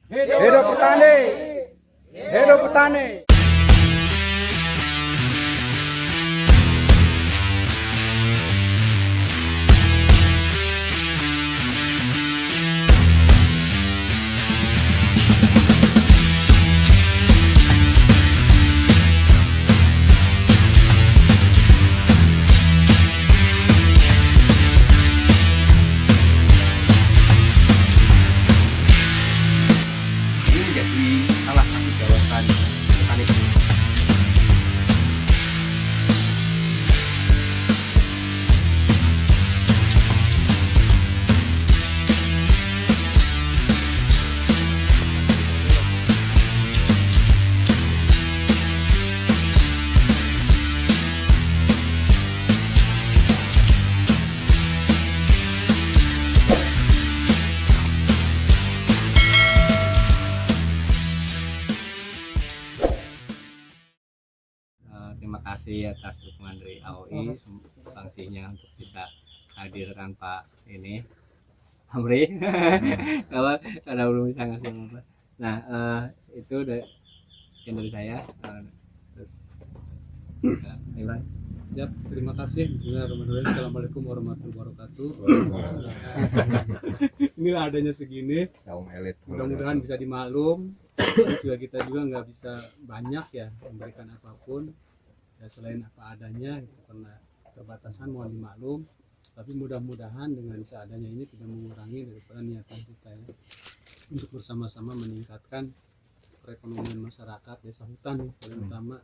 Hidup petani. Hidup petani. Ini menjadi salah satu jawaban petani. Terima kasih atas dukungan dari AOI sanksinya untuk bisa hadirkan Pak ini Amri kalau karena belum bisa ngasih apa. Nah itu udah sekian dari saya. Terus Iwan. Siap, terima kasih. Bismillahirrahmanirrahim. Assalamualaikum warahmatullahi wabarakatuh. Inilah adanya segini. Saung elit. Mudah-mudahan bisa dimaklum. Terus juga kita juga nggak bisa banyak ya memberikan apapun. Ya selain apa adanya itu karena keterbatasan mohon dimaklum. Tapi mudah-mudahan dengan seadanya ini tidak mengurangi daripada niatan kita ya untuk bersama-sama meningkatkan perekonomian masyarakat desa hutan nih, paling utama.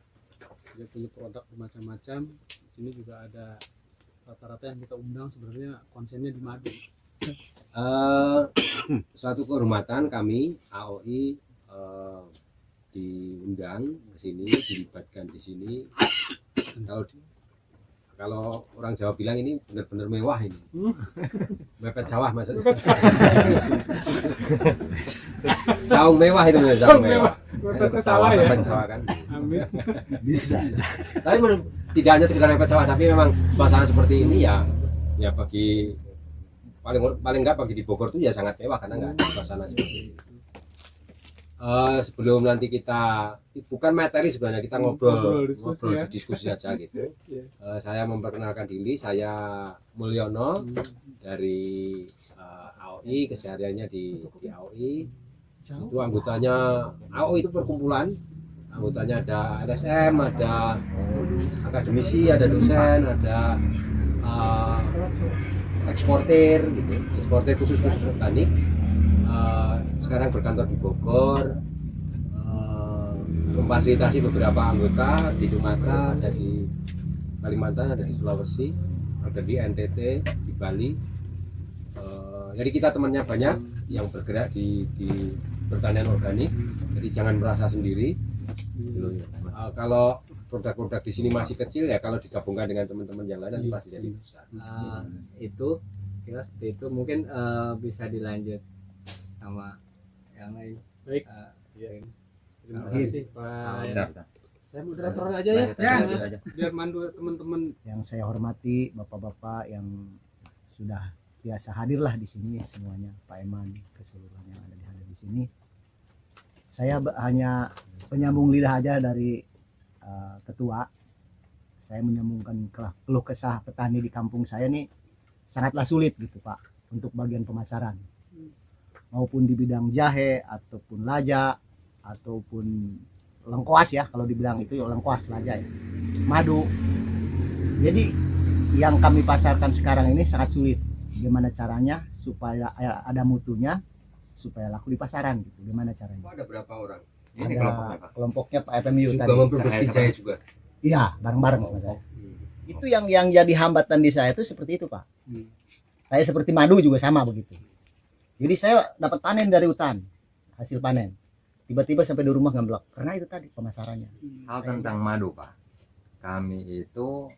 Dia punya produk bermacam-macam. Di sini juga ada rata-rata yang kita undang sebenarnya konsennya di madu. Suatu kehormatan kami AOI diundang ke sini, dilibatkan di sini. Kalau orang Jawa bilang ini benar-benar mewah ini. Mepet sawah maksudnya. Saung mewah itu benar, saung mewah. Mepet sawah ya. Mepet sawah kan. Amin. Bisa. Tapi tidak hanya sekedar mepet sawah, tapi memang suasana seperti ini ya bagi paling enggak bagi di Bogor itu ya sangat mewah karena enggak ada suasana seperti ini. Sebelum nanti kita bukan materi sebenarnya kita ngobrol diskusi saja gitu. Saya memperkenalkan diri, saya Mulyono dari AOI, kesehariannya di AOI. Itu anggotanya AOI itu perkumpulan. Anggotanya ada LSM, ada akademisi, ada dosen, ada eksportir gitu, eksportir khusus organik. Sekarang berkantor di Bogor, memfasilitasi beberapa anggota di Sumatera, ada di Kalimantan, ada di Sulawesi, ada di NTT, di Bali. Jadi kita temannya banyak yang bergerak di pertanian organik, jadi jangan merasa sendiri. Kalau produk-produk di sini masih kecil ya kalau digabungkan dengan teman-teman yang lain nanti pasti jadi besar. Itu kira seperti itu mungkin bisa dilanjut sama yang lain. Baik. Terima kasih Pak. Saya moderator aja ya. Biar mandu teman-teman. Yang saya hormati bapak-bapak yang sudah biasa hadirlah di sini semuanya, Pak Eman, keseluruhan yang ada di sini. Saya hanya penyambung lidah aja dari ketua. Saya menyambungkan keluh kesah petani di kampung saya nih sangatlah sulit gitu Pak untuk bagian pemasaran. Maupun di bidang jahe ataupun laja ataupun lengkuas ya, kalau dibilang itu ya lengkuas laja ya, madu. Jadi yang kami pasarkan sekarang ini sangat sulit. Gimana caranya supaya ada mutunya, supaya laku di pasaran gitu. Gimana caranya? Ada berapa orang? Ini Ada kelompoknya Pak FMU Juga tadi. memproduksi jahe juga. Iya, bareng-bareng sama saya. Itu yang jadi hambatan di saya itu seperti itu Pak. Kayak seperti madu juga sama begitu. Jadi saya dapat panen dari hutan, hasil panen. Tiba-tiba sampai di rumah ngamblak karena itu tadi pemasarannya. Hal tentang madu Pak, kami itu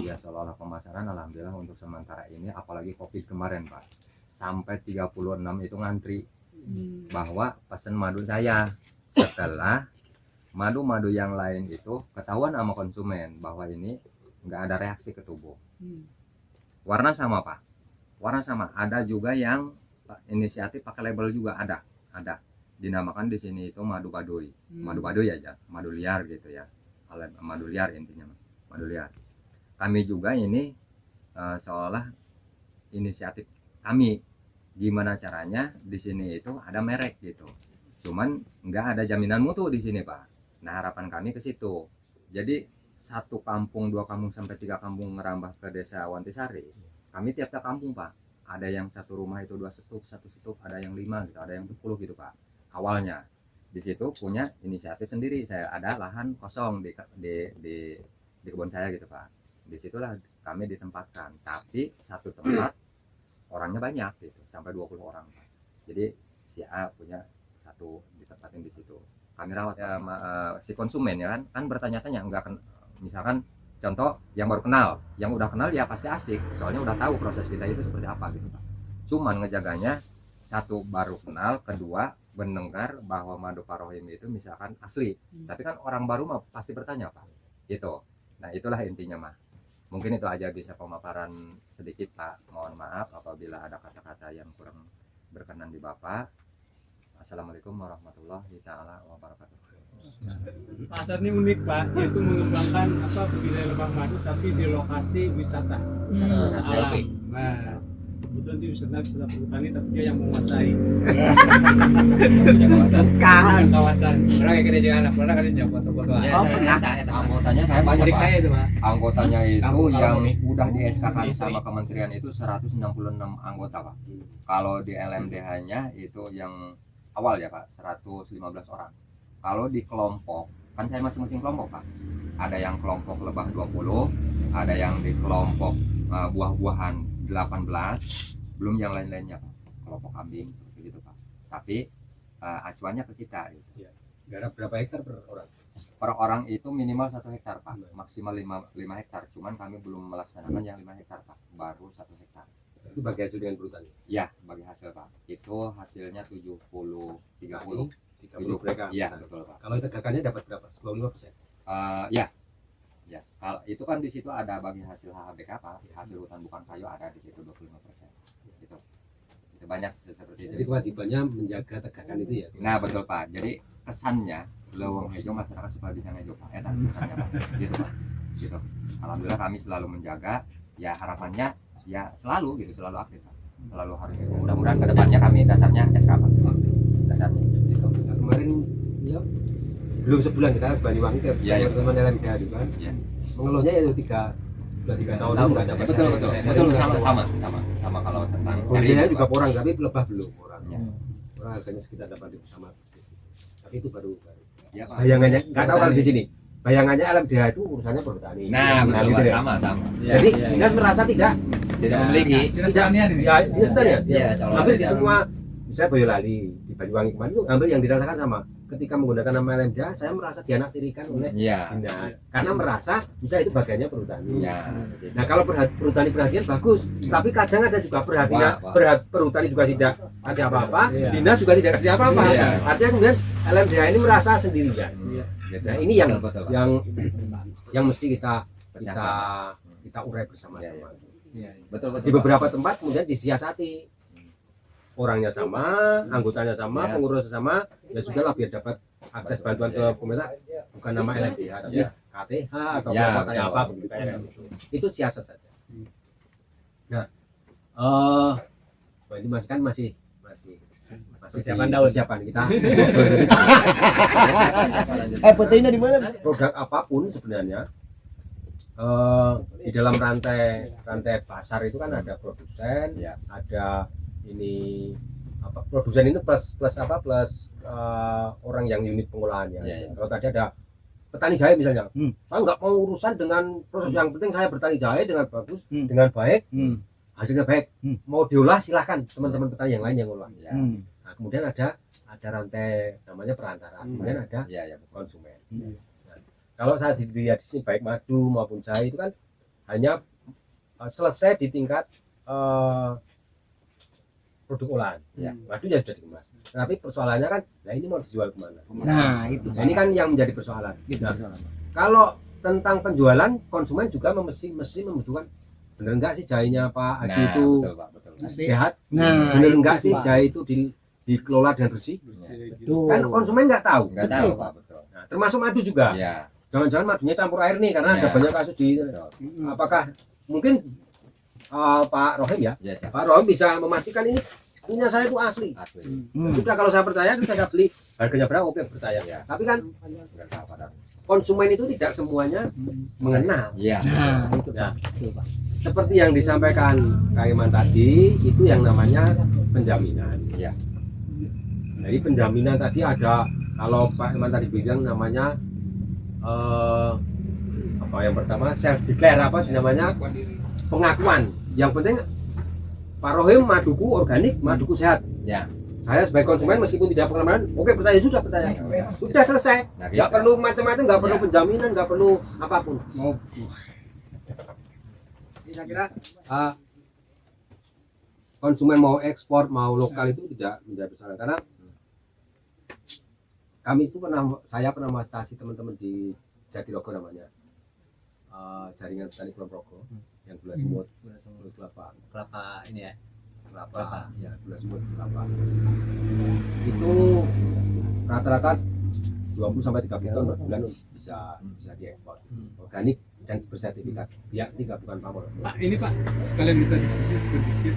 ya seolah-olah pemasaran alhamdulillah untuk sementara ini, apalagi COVID kemarin Pak, sampai 36 itu ngantri bahwa pesen madu saya. Setelah madu-madu yang lain itu ketahuan sama konsumen bahwa ini nggak ada reaksi ke tubuh. Warna sama Pak, warna sama. Ada juga yang inisiatif pakai label juga, ada ada dinamakan di sini itu madu baduy. Madu baduy aja, madu liar gitu ya. Madu liar intinya, madu liar. Kami juga ini seolah inisiatif kami, gimana caranya di sini itu ada merek gitu. Cuman nggak ada jaminan mutu di sini Pak. Nah harapan kami ke situ. Jadi 1 kampung, 2 kampung sampai 3 kampung merambah ke desa Wantisari. Kami tiap-tiap kampung Pak. Ada yang 1 rumah itu 2 setup, 1 setup, ada yang 5 gitu, ada yang 10 gitu Pak. Awalnya di situ punya inisiatif sendiri. Saya ada lahan kosong di kebun saya gitu Pak. Disitulah kami ditempatkan. Tapi satu tempat orangnya banyak gitu, sampai 20 orang Pak. Jadi si A punya satu ditempatin di situ. Kami rawat ya, si konsumen ya kan bertanya-tanya, enggak misalkan contoh yang baru kenal, yang udah kenal ya pasti asik, soalnya udah tahu proses kita itu seperti apa gitu Pak. Cuman ngejaganya, 1 baru kenal, 2 mendengar bahwa madu parohim itu misalkan asli, tapi kan orang baru mah pasti bertanya Pak gitu. Nah itulah intinya mah. Mungkin itu aja bisa pemaparan sedikit Pak. Mohon maaf apabila ada kata-kata yang kurang berkenan di Bapak. Assalamualaikum warahmatullahi taala wabarakatuh. Pasar ini unik Pak, yaitu mengembangkan budidaya lebah madu tapi di lokasi wisata, wisata alam. Nah, kebetulan di wisata perhutani tapi dia yang menguasai. Kawasan. Orang yang kira jangan pernah kali dia foto-foto. Anggotanya saya banyak Adik Pak. saya itu Pak. Anggotanya itu Kampung yang Parohim. udah di SK-kan Istri. sama kementerian itu 166 anggota Pak. Kalau di LMDH-nya itu yang awal ya Pak, 115 orang. Kalau di kelompok, kan saya masing-masing kelompok Pak. Ada yang kelompok lebah 20, ada yang di kelompok buah-buahan 18, belum yang lain-lainnya Pak. Kelompok kambing seperti gitu Pak. Tapi acuannya ke kita gitu. Garap berapa hektar per orang? Per orang itu minimal 1 hektar Pak, maksimal 5 hektar. Cuman kami belum melaksanakan yang 5 hektar Pak, baru 1 hektar. Itu bagi hasil dengan perhutani. Ya, bagi hasil Pak. Itu hasilnya 70 30. 30 mereka. Iya, betul Pak. Kalau tegakannya dapat berapa? 25%. Ya. Ya, kalau itu kan di situ ada bagi hasil HHBK Pak, hasil hutan bukan kayu ada di situ 25%. Gitu. Itu banyak seperti Jadi itu. kewajibannya menjaga tegakan itu ya. Nah, betul Pak. Jadi kesannya leweng hijau masyarakat supaya bisa hijau Pak. Kesannya Pak. Gitu Pak. Gitu. Alhamdulillah kami selalu menjaga. Ya harapannya ya selalu gitu, selalu aktif Pak. Selalu harus gitu. Mudah-mudahan kedepannya kami dasarnya SK Pak. Dasarnya gitu. Nah, kemarin ya belum sebulan kita ke Banyuwangi ke Iya, iya. teman-teman LMDH juga kan. Iya. Mengeluhnya ya 3 tahun nggak dapat. Betul sama kalau tentang Kerjanya seri, juga Pak. orang tapi lebah belum orang. Ya. Orang harganya sekitar 8.000 sama. Tapi itu baru. Ya, Pak. Bayangannya nggak tahu kalau di sini. Bayangannya LMDH itu urusannya perhutani. Nah, betul gitu Pak. ya. Sama. Jadi dinas merasa tidak Memiliki. ya dinas pertanian. Iya, seolah-olah Hampir di tidak. semua misalnya Boyolali di Banyuwangi kemarin itu hampir yang dirasakan sama. Ketika menggunakan nama LMDH saya merasa dianaktirikan oleh Iya. dinas karena merasa sudah itu bagiannya perhutani. Iya. Nah kalau perhutani perhatian bagus, tapi kadang ada juga Wah. perhutani juga tidak kasih apa-apa, dinas juga tidak kasih apa-apa. Iya. Artinya kemudian LMDH ini merasa sendirian. Gitu. Nah ini yang Betul, Pak. yang mesti kita Pecahkan. urai bersama-sama. Betul. Di beberapa tempat kemudian disiasati. Orangnya sama, anggotanya sama, Ya. pengurusnya sama, ya sudah lah biar dapat akses bantuan ke pemerintah bukan nama LMDH tapi KTH atau Ya, kayak betul. apa begitu kayak gitu. Itu siasat saja. Nah, ini Mas kan masih Persiapan daun. persiapan kita. Proteinnya di mana? Produk apapun sebenarnya di dalam rantai pasar itu kan ada produsen, Ya. ada ini apa produsen ini plus orang yang unit pengolahannya. Ya, ya. Kalau tadi ada petani jahe misalnya, Hmm. saya nggak mau urusan dengan proses, yang penting saya bertani jahe dengan bagus, Hmm. dengan baik, Hmm. hasilnya baik. Hmm. Mau diolah silahkan teman-teman petani yang lain yang ngolah. Ya. Nah, kemudian ada rantai namanya perantara, kemudian ada Ya. konsumen. Hmm. Nah, kalau saya dilihat di sini baik madu maupun jahe itu kan hanya selesai di tingkat produk olahan. Ya. Madu ya sudah dikemas. Tapi persoalannya kan, nah ini mau dijual kemana? Nah, itu. Nah, ini kan yang menjadi persoalan. Gitu. Nah, kalau tentang penjualan, konsumen juga mesti membutuhkan bener enggak sih jahenya Pak Haji Nah, itu betul Pak, betul. sehat? Nah, Bener itu, enggak sih Pak. jahe itu dikelola dengan bersih. Betul. Kan konsumen nggak tahu. Nggak tahu Pak, betul. Nah, termasuk madu juga. Ya, Jangan-jangan madunya campur air nih karena ada Ya. banyak kasus di betul. apakah mungkin Pak Rohim ya? Ya, siap. Pak Rohim bisa memastikan ini punya saya itu asli. Asli. Sudah kalau saya percaya sudah saya beli. Harganya berapa? Oke, percaya. Ya. Tapi kan Nggak tahu padahal. konsumen itu tidak semuanya mengenal. Iya. Nah, itu Ya. Pak. Betul, Pak. Seperti yang disampaikan Kak Iman tadi, itu yang namanya penjaminan. Ya. Jadi penjaminan tadi ada, kalau Pak Iman tadi bilang namanya apa yang pertama self declare apa sih namanya, pengakuan. Yang penting Pak Rohim maduku organik, maduku sehat. Ya. Saya sebagai konsumen meskipun tidak pengalaman, oke percaya, sudah percaya, sudah selesai. Nah, Nggak gitu. perlu macam-macam, nggak perlu Ya. penjaminan, nggak perlu apapun. Mau Jadi saya kira konsumen mau ekspor mau lokal itu tidak menjadi persoalan, karena kami itu saya pernah memfasilitasi teman-teman di Jatirogo namanya, jaringan petani Kulon Progo yang gula semut, gula kelapa, Kelapa ini ya. kelapa, ya gula semut kelapa. Itu rata-rata 20 sampai 30 ton per bulan bisa diekspor. Organik dan bersertifikat. Ya, tidak bukan pamor. Pak, ini Pak, sekalian kita diskusi sedikit.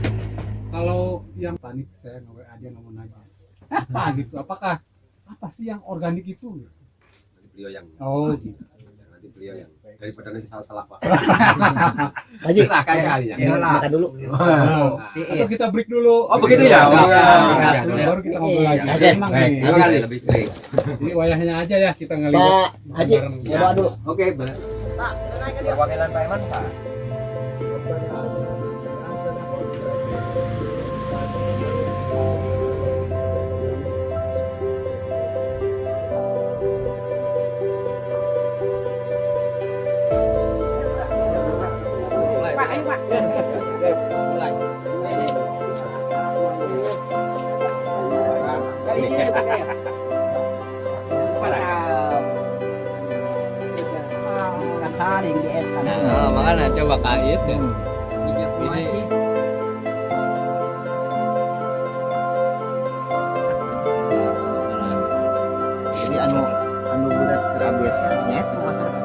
Kalau yang tani saya nge-WA dia nggak mau nanya. Apa gitu? Apakah apa sih yang organik itu? Nanti beliau yang Oh, gitu. nanti beliau yang daripada nanti salah-salah Pak. Haji, Silakan kalian. makan dulu. Atau kita break dulu. Oh, begitu ya? Iya, Iya. baru kita ngobrol lagi. Haji. Emang Baik, nih, terima kasih. Lebih sering. jadi wayahnya aja ya kita ngelihat. Pak Haji, bareng. doa dulu. Oke, benar. Perwakilan Pak Iman, Pak. Nah, makanya coba kait ya. Ini Jadi anu budak terupdate kan nyes masalah.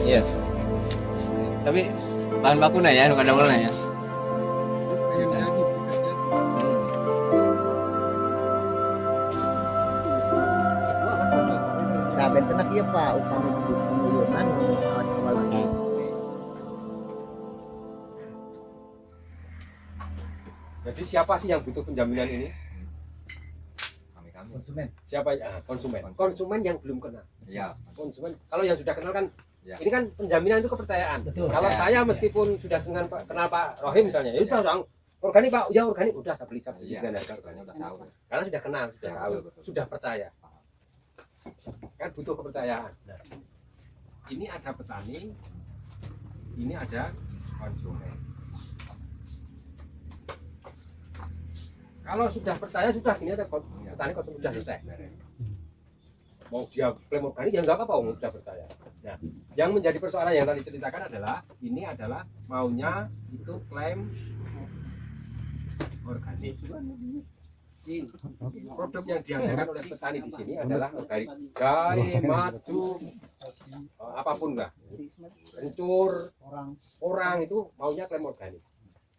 iya. Tapi bahan baku nah ya, ada mana ya. Pengen lagi, pengen lagi. Nah, benten lagi ya Pak, upami duduk pemilihan awal lagi. Jadi siapa sih yang butuh penjaminan ini? Kami. Konsumen. Siapa ya? Konsumen. Konsumen yang belum kenal. Ya. Konsumen. Kalau yang sudah kenal kan, Ya. ini kan penjaminan itu kepercayaan. Betul. Kalau Ya, saya ya. meskipun sudah kenal Pak Rohim misalnya, ya udah Bang, organik Pak, ya organik, udah saya beli Iya. dengan harga organik. Udah tahu. Karena sudah kenal, sudah Ya, tahu, betul, betul. sudah percaya. Kan butuh kepercayaan. Nah, ini ada petani, ini ada konsumen. Kalau sudah percaya, sudah ini ada petani konsumen sudah selesai. Mau dia klaim organik ya nggak apa-apa, sudah percaya. Nah, yang menjadi persoalan yang tadi ceritakan adalah ini adalah maunya itu klaim organik. Produk yang dihasilkan oleh petani di sini adalah organik. Jahe, madu, apapun lah, kencur, orang itu maunya klaim organik.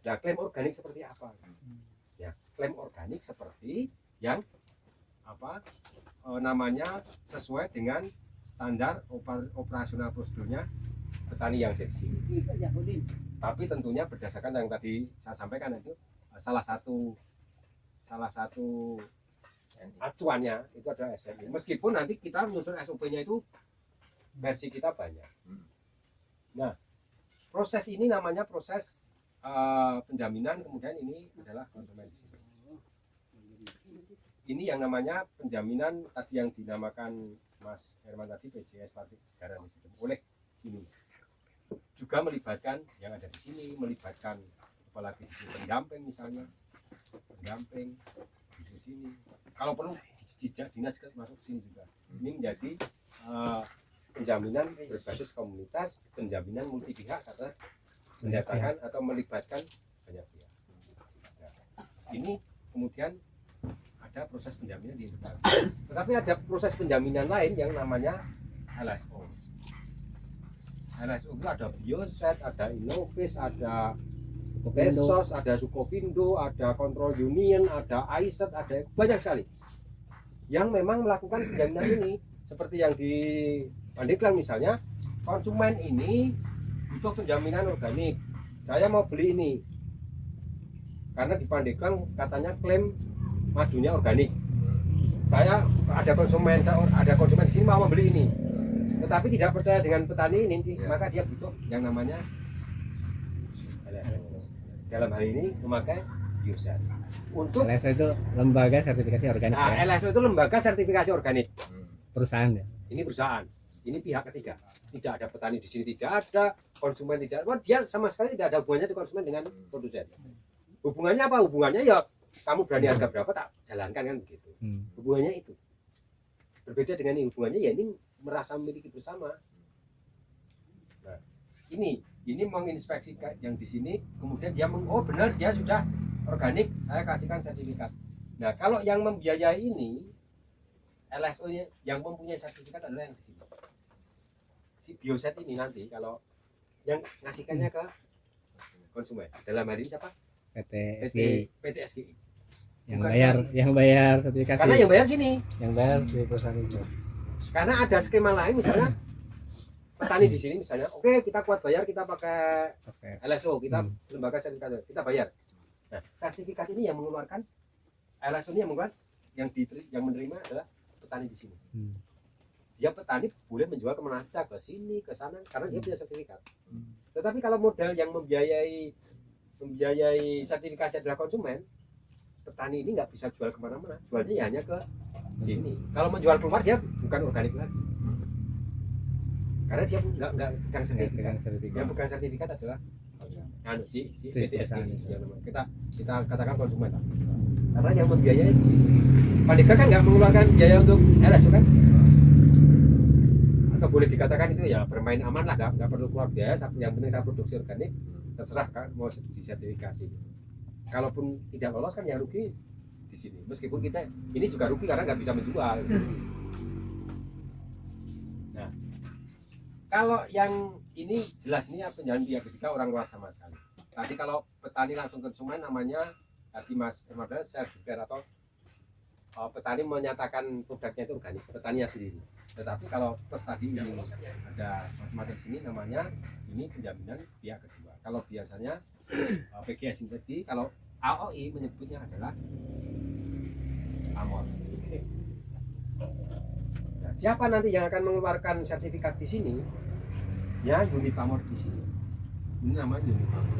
Nah, klaim organik seperti apa? Ya, klaim organik seperti yang apa? Namanya sesuai dengan standar operasional prosedurnya petani yang di sini. Tapi tentunya berdasarkan yang tadi saya sampaikan itu salah satu acuannya itu adalah SMI. Meskipun nanti kita menyusun SOP-nya itu versi kita banyak. Nah, proses ini namanya proses penjaminan, kemudian ini adalah konsumen di sini. Ini yang namanya penjaminan tadi yang dinamakan Mas Herman tadi PJS Partai Garam Sistem oleh sini. Juga melibatkan yang ada di sini, melibatkan apalagi di pendamping misalnya, pendamping di sini. Kalau perlu dinas masuk sini juga. Ini menjadi penjaminan berbasis komunitas, penjaminan multi pihak karena mendatangkan atau melibatkan banyak pihak. ini kemudian ada proses penjaminan di internal. Tetapi ada proses penjaminan lain yang namanya LSO. LSO itu ada Bioset, ada Innovis, ada Besos, ada Sukovindo, ada Control Union, ada Aiset, ada banyak sekali yang memang melakukan penjaminan ini. Seperti yang di Pandeglang misalnya, konsumen ini butuh penjaminan organik. Saya mau beli ini karena di Pandeglang katanya klaim madunya organik. Saya ada konsumen di sini mau membeli ini, tetapi tidak percaya dengan petani ini, maka dia butuh yang namanya dalam hal ini memakai Bioset. Untuk LSO itu lembaga sertifikasi organik. nah, Ya? LSO itu lembaga sertifikasi organik. Perusahaan ya. Ini perusahaan, ini pihak ketiga. Tidak ada petani di sini, tidak ada konsumen, tidak ada. Dia sama sekali tidak ada hubungannya di konsumen dengan produsen. Hubungannya apa? Hubungannya ya kamu berani harga berapa tak jalankan kan begitu. Hubungannya itu. Berbeda dengan ini, hubungannya ya ini merasa memiliki bersama. Nah, ini menginspeksi yang di sini, kemudian dia oh benar dia sudah organik, saya kasihkan sertifikat. Nah, kalau yang membiayai ini LSO-nya yang mempunyai sertifikat adalah yang di sini. Si Bioset ini nanti kalau yang ngasihkannya ke konsumen. Dalam hari ini siapa? PT SGI. PT SGI. Yang Bukan bayar sertifikasi. Karena yang bayar sini. Yang bayar di perusahaan itu. Karena ada skema lain misalnya petani di sini misalnya, oke kita kuat bayar, kita pakai LSO, kita lembaga sertifikat, kita bayar. Nah, sertifikat ini yang mengeluarkan LSO ini yang mengeluarkan yang menerima adalah petani di sini. Dia petani boleh menjual kemana saja, ke sini, ke sana, karena dia punya sertifikat. Tetapi kalau modal yang membiayai sertifikasi adalah konsumen, petani ini nggak bisa jual kemana-mana, jualnya ya hanya ke sini. Kalau menjual keluar dia bukan organik lagi, karena dia nggak pegang sertifikat. Yang pegang sertifikat adalah si PTSG. Kita katakan konsumen lah. Karena yang membiayai di sini. Pandeglang kan nggak mengeluarkan biaya untuk LSO kan? Atau boleh dikatakan itu ya bermain aman lah, nggak perlu keluar biaya. Yang penting saya produksi organik, terserah kan mau disertifikasi. Kalaupun tidak lolos kan yang rugi di sini. Meskipun kita ini juga rugi karena nggak bisa menjual. Nah, kalau yang ini jelas ini penjamin pihak ketiga orang luar sama sekali. Tadi kalau petani langsung konsumen namanya tadi Mas Emadal sertifikat atau petani menyatakan produknya itu organik, petaninya sendiri. Tetapi kalau plus tadi ini ada macam-macam sini namanya ini penjaminan pihak kedua. Kalau biasanya PGS tadi, kalau AOI menyebutnya adalah Pamor. Nah, siapa nanti yang akan mengeluarkan sertifikat di sini? Ya unit Pamor di sini. Ini namanya unit Pamor.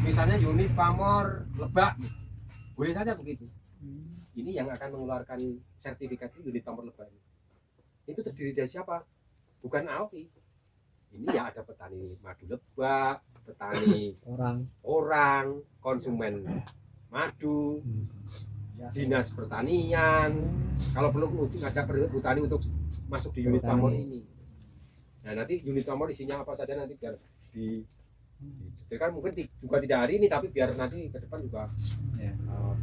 Misalnya unit Pamor Lebak, boleh saja begitu. Ini yang akan mengeluarkan sertifikat itu unit Pamor Lebak. Itu terdiri dari siapa? Bukan AOI. Ini ya ada petani madu Lebak, petani orang, konsumen madu, dinas pertanian. Kalau perlu ngajak petani untuk masuk di unit Pamor ini. Nah nanti unit Pamor isinya apa saja nanti biar didetailkan, mungkin juga tidak hari ini tapi biar nanti ke depan juga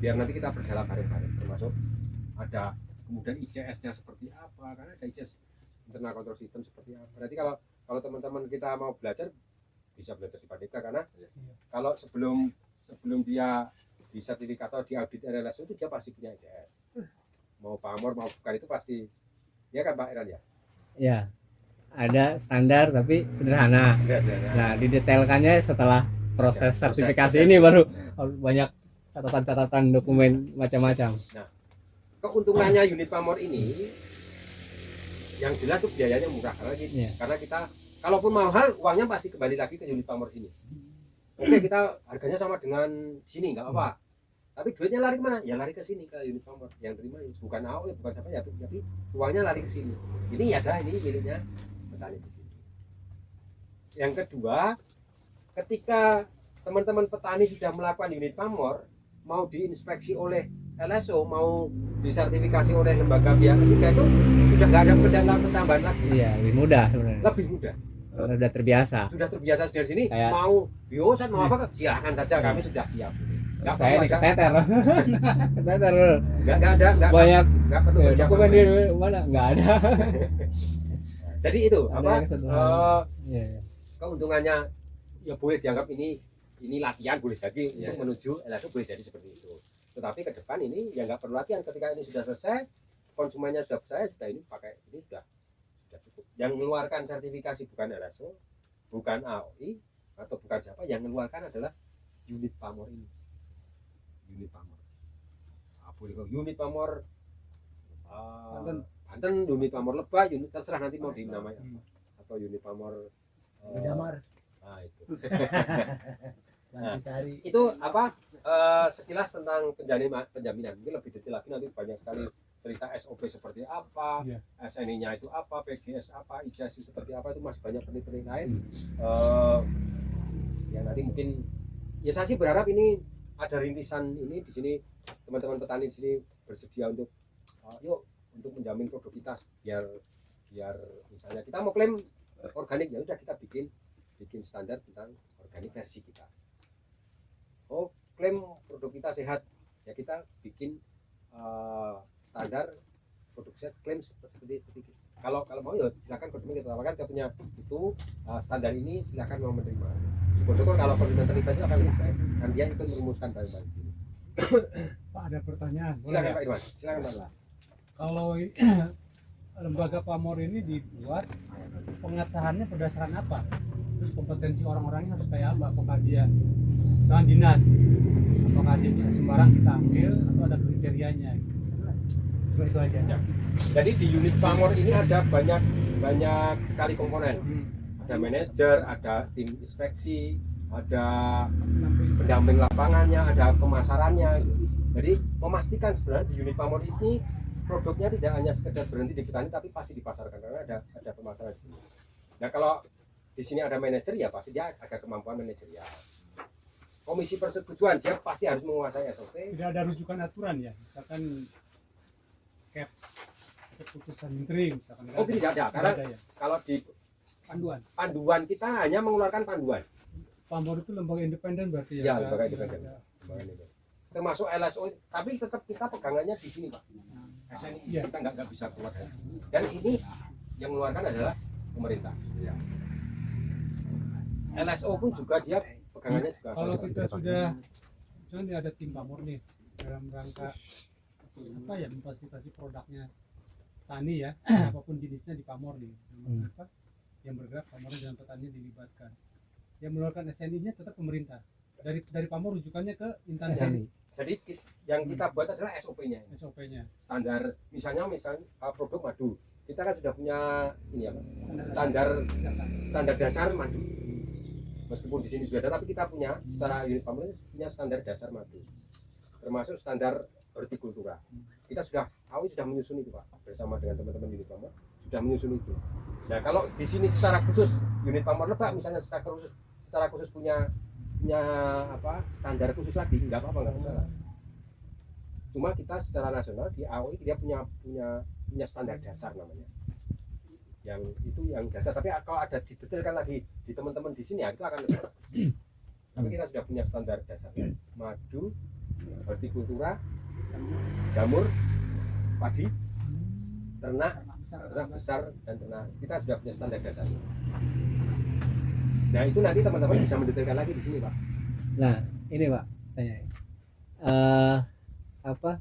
biar nanti kita berjalan bareng-bareng, termasuk ada kemudian ICS-nya seperti apa, karena ada ICS internal control system seperti apa. Berarti kalau teman-teman kita mau belajar bisa belajar di Pandeglang, karena kalau sebelum dia di sertifikat atau di audit RLSO itu dia pasti punya ICS. Mau Pamor mau bukan itu pasti, ya kan Pak Iran ya? Ya, ada standar tapi sederhana. Nah, didetailkannya setelah proses sertifikasi ini baru banyak catatan-catatan dokumen macam-macam. Nah, keuntungannya unit Pamor ini yang jelas tuh biayanya murah karena kita kalaupun mahal uangnya pasti kembali lagi ke unit Pamor sini. Oke, kita harganya sama dengan sini nggak apa. Tapi duitnya lari kemana? Ya lari ke sini, ke unit Pamor. Yang terima bukan AOI, bukan siapa ya, tapi uangnya lari ke sini. Ini ya ini miliknya petani di sini. Yang kedua, ketika teman-teman petani sudah melakukan unit Pamor, mau diinspeksi oleh LSO, mau disertifikasi oleh lembaga pihak ketiga, itu sudah nggak ada pekerjaan tambahan lagi. Iya, lebih mudah sebenarnya. Lebih mudah. Karena sudah terbiasa. Sudah terbiasa dari sini. Mau bioset mau apa? Silakan saja, kami sudah siap. Nggak Saya perlu nih ada, keteter. Keteter. nggak Banyak perlu ya, persiapan. dokumen di mana? Enggak ada. Jadi itu Ada apa? yang sederhana. Iya. Keuntungannya ya boleh dianggap ini latihan, boleh jadi untuk menuju LSO, boleh jadi seperti itu. Tetapi ke depan ini ya nggak perlu latihan, ketika ini sudah selesai, konsumennya sudah percaya, sudah ini pakai ini sudah cukup. Yang mengeluarkan sertifikasi bukan LSO, bukan AOI atau bukan siapa, yang mengeluarkan adalah unit pamor ini. Unit pamor. Unit pamor Banten, unit pamor Lebak, unit terserah nanti mau dinamai apa. Atau unit pamor Damar nah itu. Lantisari. Itu apa sekilas tentang penjaminan. Mungkin lebih detail lagi nanti banyak sekali cerita SOP seperti apa, Iya. SNI-nya itu apa, PGS apa, IJAS itu seperti apa, itu masih banyak penelitian lain. Ya nanti mungkin ya saya sih berharap ini ada rintisan ini di sini, teman-teman petani di sini bersedia untuk yuk untuk menjamin produk kita, biar misalnya kita mau klaim organik, ya udah kita bikin standar tentang organik versi kita. Oh, klaim produk kita sehat, ya kita bikin standar produk sehat, klaim seperti itu. Kalau mau ya silakan konsumen kita tawarkan, kita punya itu standar ini, silakan mau menerima. Syukur-syukur kalau konsumen terlibat itu akan lebih baik, kan dia ikut merumuskan barang-barang ini. Pak, ada pertanyaan. Boleh Silakan ya? Pak Irwan, silakan Pak. Kalau lembaga pamor ini dibuat, pengesahannya berdasarkan apa? Terus kompetensi orang-orangnya harus kayak apa? Apakah dia misalnya dinas, apakah dia bisa sembarang kita ambil atau ada kriterianya? Itu aja. Jadi di unit pamor ini ada banyak sekali komponen. Ada manajer, ada tim inspeksi, ada pendamping lapangannya, ada pemasarannya. Jadi memastikan sebenarnya di unit pamor ini produknya tidak hanya sekedar berhenti di petani, tapi pasti dipasarkan karena ada pemasaran di sini. Nah kalau di sini ada manajer, ya pasti dia ada kemampuan manajerial. Komisi persetujuan, dia pasti harus menguasai SOP. Tidak ada rujukan aturan ya, misalkan cap keputusan menteri misalkan. Oh tidak ada, karena ada ya. kalau di panduan kita hanya mengeluarkan panduan. Pamor itu lembaga independen berarti Ya, ya. lembaga independen. Termasuk LSO, tapi tetap kita pegangannya di sini Pak. SNI Iya. kita nggak bisa keluar dari. Dan ini yang mengeluarkan adalah pemerintah. Ya. LSO pun juga dia pegangannya juga. Kalau kita sudah misalnya ada tim pamor nih dalam rangka apa ya, memfasilitasi produknya tani ya, apapun jenisnya di pamor nih, apa yang bergerak pamor dan petani dilibatkan. Yang mengeluarkan SNI-nya tetap pemerintah. Dari pamor rujukannya ke instansi. Jadi yang kita buat adalah SOP-nya. SOP-nya. Standar misalnya produk madu. Kita kan sudah punya ini ya, standar dasar madu. Meskipun di sini sudah ada, tapi kita punya secara unit pamor punya standar dasar madu. Termasuk standar hortikultura. Kita sudah menyusun itu Pak, bersama dengan teman-teman unit pamor sudah menyusun itu. Nah kalau di sini secara khusus unit pamor Lebak misalnya secara khusus punya apa standar khusus lagi, nggak apa-apa, nggak masalah. Cuma kita secara nasional di AOI dia punya standar dasar namanya. Yang itu yang dasar, tapi kalau ada didetailkan lagi di teman-teman di sini ya itu akan lebih. Tapi kita sudah punya standar dasar madu, hortikultura, jamur, padi, ternak besar dan ternak. Kita sudah punya standar dasar. Nah itu nanti teman-teman bisa mendetailkan lagi di sini Pak. Nah ini Pak tanya apa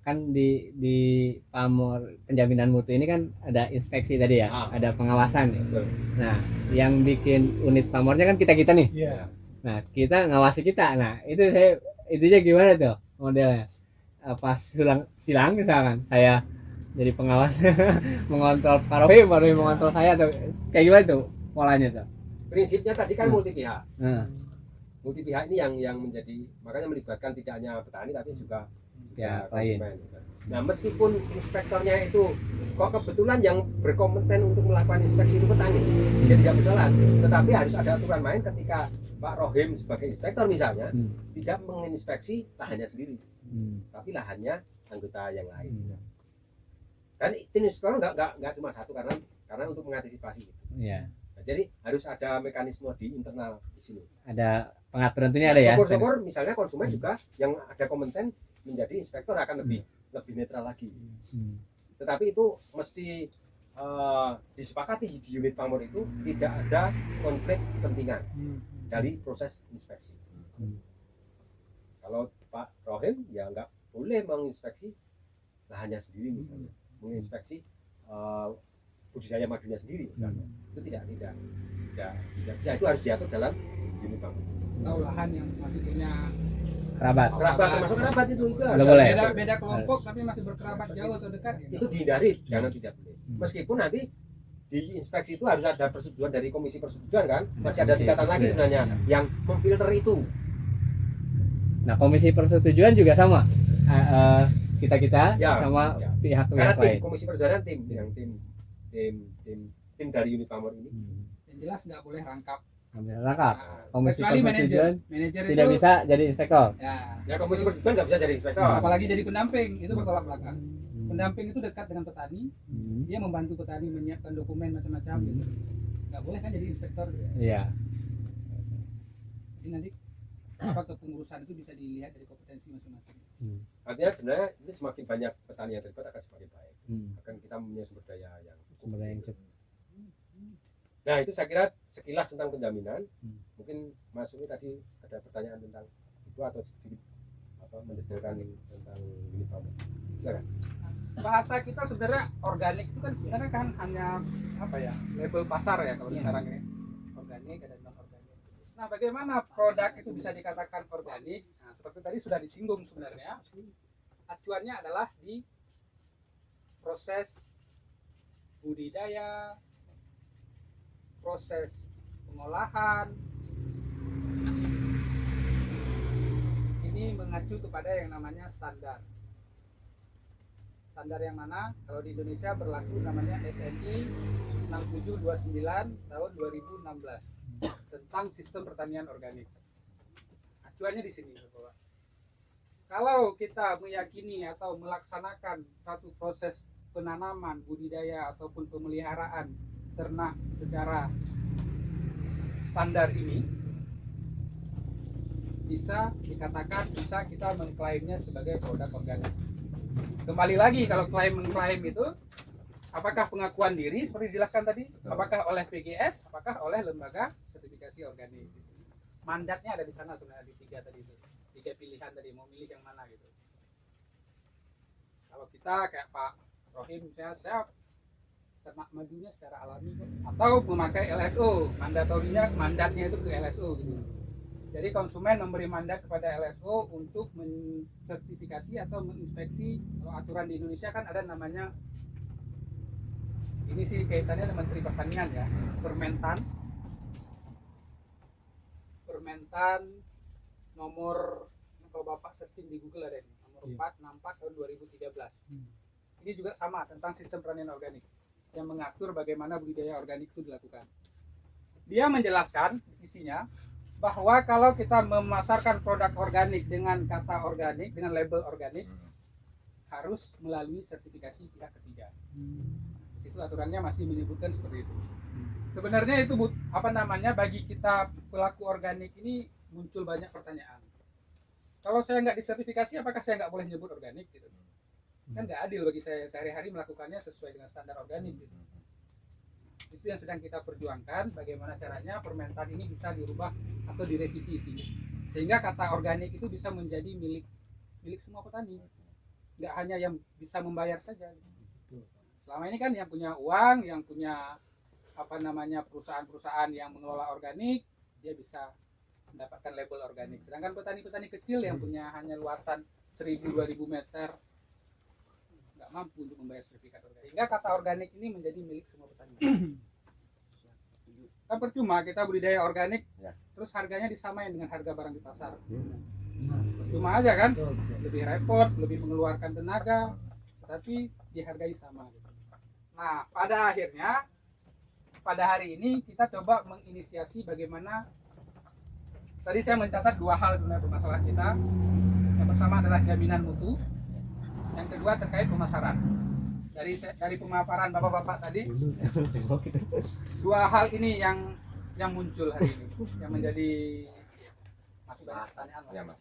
kan di pamor penjaminan mutu ini kan ada inspeksi tadi ya, ada pengawasan ya. Betul. Nah yang bikin unit pamornya kan kita nih. Iya. Nah kita ngawasi kita. Nah itunya gimana tuh modelnya? Pas silang misalkan saya jadi pengawas mengontrol Pak Rohim mengontrol saya atau kayak gimana tuh polanya tuh? Prinsipnya tadi kan multi pihak. Multi pihak ini yang menjadi, makanya melibatkan tidak hanya petani tapi juga konsumen. Nah meskipun inspektornya itu kok kebetulan yang berkompeten untuk melakukan inspeksi itu petani, dia tidak bersalah. Tetapi harus ada aturan main ketika Pak Rohim sebagai inspektor misalnya tidak menginspeksi lahannya sendiri, tapi lahannya anggota yang lain. Dan tim inspektor nggak cuma satu karena untuk mengantisipasi. Iya. Nah, Jadi harus ada mekanisme di internal di sini. Ada pengaturan tentunya ada ya. Syukur-syukur misalnya konsumen juga yang ada kompeten menjadi inspektor akan lebih netral lagi. Tetapi itu mesti disepakati di unit pamor itu tidak ada konflik kepentingan dari proses inspeksi. Kalau Pak Rohim ya nggak boleh menginspeksi lahannya sendiri misalnya, menginspeksi budidaya madunya sendiri misalnya. Itu tidak bisa, itu harus diatur dalam unit pamor. Tahu lahan yang masih punya Kerabat. Termasuk kerabat itu Nggak boleh. beda kelompok tapi masih berkerabat jauh atau dekat. itu dihindari, jangan tidak boleh. Meskipun nanti di inspeksi itu harus ada persetujuan dari komisi persetujuan kan, masih ada tingkatan lagi sebenarnya yang memfilter itu. Nah, komisi persetujuan juga sama. Kita Ya, sama ya. pihak-pihak Karena tim lain. komisi persetujuan tim dari unit pamor ini. Yang jelas nggak boleh rangkap. Ambil rangkap. Komisi Kecuali persetujuan manajer tidak itu bisa jadi inspektor. ya, Ya komisi persetujuan nggak bisa jadi inspektor. apalagi jadi pendamping itu bertolak belakang. Pendamping itu dekat dengan petani, dia membantu petani menyiapkan dokumen macam-macam gitu. Nggak boleh kan jadi inspektor. Iya. Jadi nanti apa kepengurusan itu bisa dilihat dari kompetensi masing-masing. Artinya sebenarnya ini semakin banyak petani yang terlibat akan semakin baik. Hmm. Akan kita mempunyai sumber daya yang Sumber daya yang cukup. Nah itu saya kira sekilas tentang penjaminan. Hmm. Mungkin Mas Umi tadi ada pertanyaan tentang itu atau sedikit mendetailkan tentang unit pamor. Silakan. Bahasa kita sebenarnya organik itu kan sebenarnya kan hanya apa ya, label pasar ya kalau sekarang ini, organik ada non organik. Nah bagaimana produk itu bisa dikatakan organik? Nah, seperti tadi sudah disinggung sebenarnya, acuannya adalah di proses budidaya, proses pengolahan. Ini mengacu kepada yang namanya standar. Standar yang mana? Kalau di Indonesia berlaku namanya SNI 6729 tahun 2016 tentang sistem pertanian organik. Acuannya di sini, Bapak. Kalau kita meyakini atau melaksanakan satu proses penanaman, budidaya ataupun pemeliharaan ternak secara standar ini, bisa dikatakan bisa kita mengklaimnya sebagai produk organik. Kembali lagi kalau mengklaim itu apakah pengakuan diri seperti dijelaskan tadi, apakah oleh PGS, apakah oleh lembaga sertifikasi organik. Mandatnya ada di sana sebenarnya di tiga tadi itu, tiga pilihan tadi mau milih yang mana gitu. Kalau kita kayak Pak Rohim saya ternak madunya secara alami atau memakai LSO, mandatnya itu ke LSO gitu. Jadi konsumen memberi mandat kepada LSO untuk mensertifikasi atau menginspeksi. Kalau aturan di Indonesia kan ada namanya, ini sih kaitannya dengan Menteri Pertanian ya, Permentan nomor, kalau Bapak searching di Google ada ini, nomor 464 tahun 2013. Ini juga sama tentang sistem pertanian organik yang mengatur bagaimana budidaya organik itu dilakukan. Dia menjelaskan isinya bahwa kalau kita memasarkan produk organik dengan kata organik, dengan label organik, harus melalui sertifikasi pihak ketiga. Di situ aturannya masih menyebutkan seperti itu. Sebenarnya itu bagi kita pelaku organik ini muncul banyak pertanyaan. Kalau saya nggak disertifikasi, apakah saya nggak boleh nyebut organik gitu? Kan nggak adil bagi saya sehari-hari melakukannya sesuai dengan standar organik gitu. Itu yang sedang kita perjuangkan, bagaimana caranya permentan ini bisa dirubah atau direvisi isinya sehingga kata organik itu bisa menjadi milik semua petani, nggak hanya yang bisa membayar saja. Selama ini kan yang punya uang, yang punya perusahaan-perusahaan yang mengelola organik, dia bisa mendapatkan label organik, sedangkan petani-petani kecil yang punya hanya luasan 1000-2000 meter nggak mampu untuk membayar sertifikat organik, sehingga kata organik ini menjadi milik semua petani. Kan percuma kita budidaya organik terus harganya disamain dengan harga barang di pasar. Percuma aja kan, lebih repot, lebih mengeluarkan tenaga, tapi dihargai sama. Nah pada akhirnya pada hari ini kita coba menginisiasi bagaimana, tadi saya mencatat dua hal sebenarnya permasalahan kita. Yang pertama adalah jaminan mutu, yang kedua terkait pemasaran. dari pemaparan bapak-bapak tadi, dua hal ini yang muncul hari ini, yang menjadi masih banyak pertanyaan lah. Ya Mas.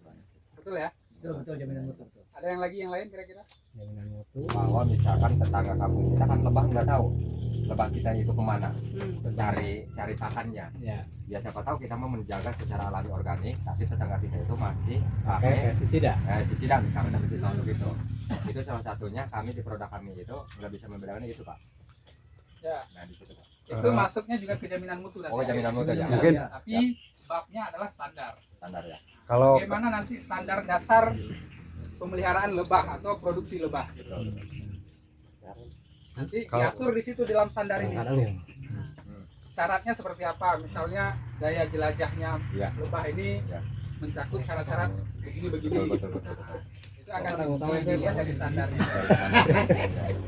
Betul ya? Betul jaminan mutu. Ada yang lain kira-kira? Bahwa misalkan tetangga kampung kita kan lebah nggak tahu lebah kita itu kemana, cari pakannya. Ya. Ya siapa tahu kita mau menjaga secara alami organik, tapi tetangga kita itu masih pakai Pakai pestisida. pestisida misalnya begitu begitu. Itu salah satunya kami di produk kami itu nggak bisa membedakan itu Pak. Ya. Nah di situ Pak. Itu masuknya juga ke jaminan mutu nanti. Oh jaminan mutu ya. Mungkin Tapi babnya adalah standar. Standar ya. Kalau Bagaimana nanti standar dasar pemeliharaan lebah atau produksi lebah gitu. Nanti Kalau- diatur di situ dalam standar ini. Kadang ya. Syaratnya seperti apa? Misalnya daya jelajahnya Ya. lebah ini Ya. mencakup syarat-syarat begini-begini. Betul, betul, betul. Nah, itu akan dilihat dari standarnya.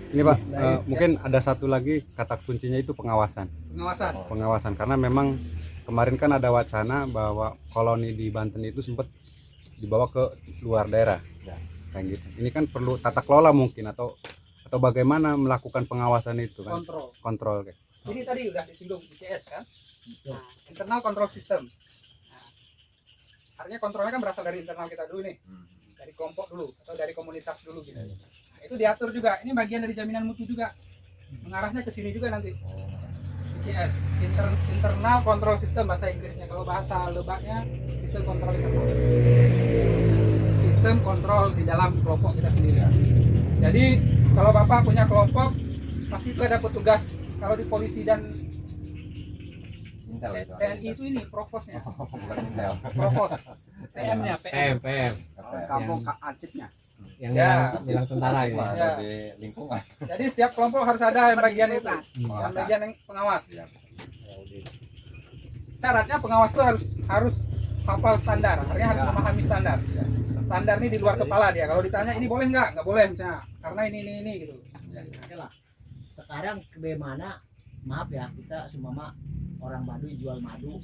ini Pak, mungkin ada satu lagi kata kuncinya itu pengawasan. Pengawasan. Pengawasan karena memang kemarin kan ada wacana bahwa koloni di Banten itu sempat dibawa ke luar daerah. Ya. Kayak gitu. Ini kan perlu tata kelola mungkin atau bagaimana melakukan pengawasan itu kan? Kontrol. Kontrol kayak. Ini tadi udah disinggung ICS kan? Nah, internal control system. Nah, artinya kontrolnya kan berasal dari internal kita dulu nih, dari kelompok dulu atau dari komunitas dulu gitu. Nah, itu diatur juga. Ini bagian dari jaminan mutu juga. Mengarahnya ke sini juga nanti. ICS, internal control system bahasa Inggrisnya. Kalau bahasa lebaknya sistem kontrol internal. Sistem kontrol di dalam kelompok kita sendiri. Jadi kalau Bapak punya kelompok, pasti itu ada petugas. Kalau di polisi dan Intel itu. TNI itu ini provosnya, Bukan Intel. provos, PM-nya, PM. PM. Kampung ansipnya. Yang Ya. bilang tentara Masih ya. ada Ya. di lingkungan. Jadi setiap kelompok harus ada yang bagian itu, yang bagian yang pengawas. Ya. Syaratnya pengawas itu harus hafal standar, artinya harus memahami standar. Standar ini di luar kepala dia. Kalau ditanya ini boleh nggak boleh misalnya, karena ini gitu. Oke lah. Sekarang bagaimana, maaf ya, kita seumpama orang madu jual madu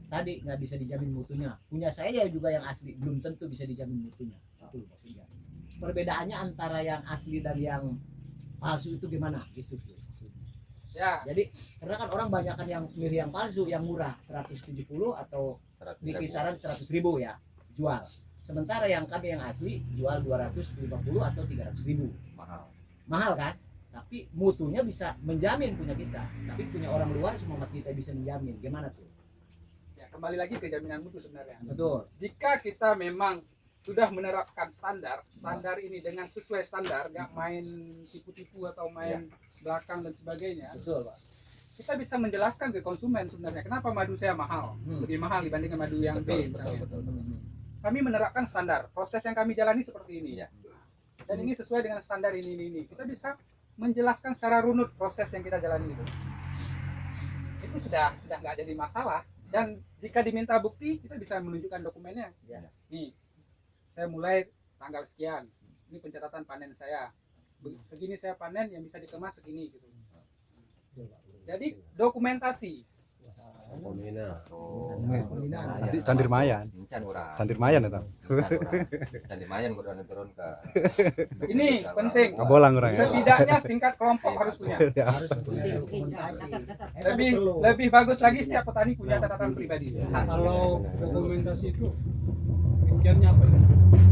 tadi nggak bisa dijamin mutunya. Punya saya juga yang asli belum tentu bisa dijamin mutunya. Itu maksudnya. Perbedaannya antara yang asli dan yang palsu itu gimana? Gitu tuh. Ya, Jadi karena kan orang banyak kan yang milih yang palsu, yang murah 170 atau 100.000. di kisaran 100.000 ya jual. Sementara yang kami yang asli jual 250 atau 300.000. Mahal. Mahal kan? Tapi mutunya bisa menjamin punya kita. Tapi punya orang luar cuma kita bisa menjamin. Gimana tuh? ya, kembali lagi ke jaminan mutu sebenarnya. Betul. Jika kita memang sudah menerapkan standar ini dengan sesuai standar, nggak main tipu-tipu atau main belakang dan sebagainya, Betul, Pak. kita bisa menjelaskan ke konsumen sebenarnya kenapa madu saya mahal, lebih mahal dibandingkan madu yang B misalnya. Kami menerapkan standar, proses yang kami jalani seperti ini, Ya. dan ini sesuai dengan standar ini. Kita bisa menjelaskan secara runut proses yang kita jalani itu sudah nggak jadi masalah. Dan jika diminta bukti, kita bisa menunjukkan dokumennya. Ya. Nih, saya mulai tanggal sekian, ini pencatatan panen saya, segini saya panen, yang bisa dikemas segini gitu. Jadi dokumentasi. Nanti Candir Mayan. Encan urang. Candir Mayan itu. Candir Mayan udah turun ke. Ini penting. Kabolang orang ya. Setidaknya tingkat kelompok harus punya. Iya. Lebih bagus lagi setiap petani punya catatan pribadi. Kalau dokumentasi itu rinciannya apa ya?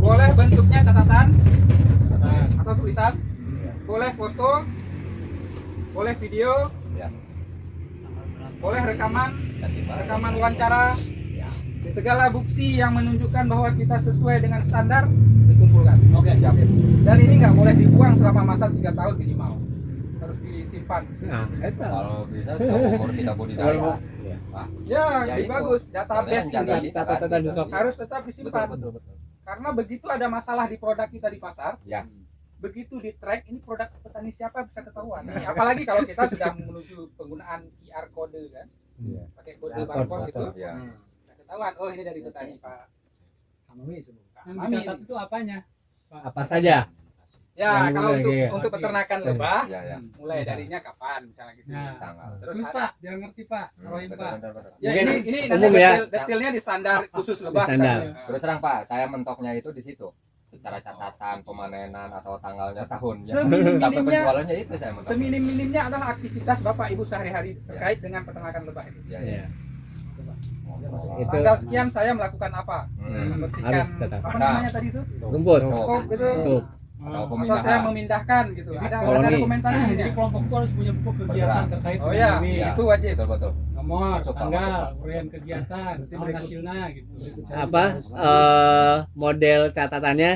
Boleh bentuknya catatan atau tulisan, boleh foto, boleh video, Ya. boleh rekaman wawancara, segala bukti yang menunjukkan bahwa kita sesuai dengan standar dikumpulkan. Oke, siap. Dan ini nggak boleh dibuang selama masa 3 tahun minimal, harus disimpan. Nah, itu. Kalau bisa seumur kita budidaya. Ya, Ya, lebih itu. bagus. Database Kalian jaga ini di catatan di sok. harus tetap disimpan. Betul. Karena begitu ada masalah di produk kita di pasar, Ya. begitu di track ini produk petani siapa bisa ketahuan. Nih, apalagi kalau kita sudah menuju penggunaan QR code kan, Iya. pakai kode barcode gitu, Ya. bisa ketahuan. Oh ini dari petani Pak Kami semua. Yang Amin. dicatat itu apanya? Apa saja? Ya, Yang kalau mulai, untuk iya. untuk peternakan lebah, Ya. mulai darinya kapan misalnya gitu. Nah. Tanggal. Terus Terus ada- Pak, biar ngerti Pak. Rohim Betul, Pak. betul, betul. ya Mungkin ini nanti umum ya. detailnya di standar khusus lebah. standar. kita- Terus terang Pak, saya mentoknya itu di situ. secara catatan pemanenan atau tanggalnya tahunnya Seminim-minimnya- sampai penjualannya itu saya mau tahu. Seminim-minimnya adalah aktivitas Bapak Ibu sehari-hari terkait dengan peternakan lebah itu. Ya, ya. Iya. Itu Tanggal sekian saya melakukan apa? Membersihkan Harus catat. apa namanya tadi itu? rumput. Skop gitu. Tuh. Atau Atau saya pemindahan. memindahkan gitu. Ada koloni. dokumentasinya. Jadi kelompok itu harus punya buku kegiatan terkait Oh dengan ya, ini. Iya. itu wajib. Betul betul. Nomor, Masuk, Pak, tanggal, masuk, urian kegiatan, tahun hasilnya gitu. Apa model catatannya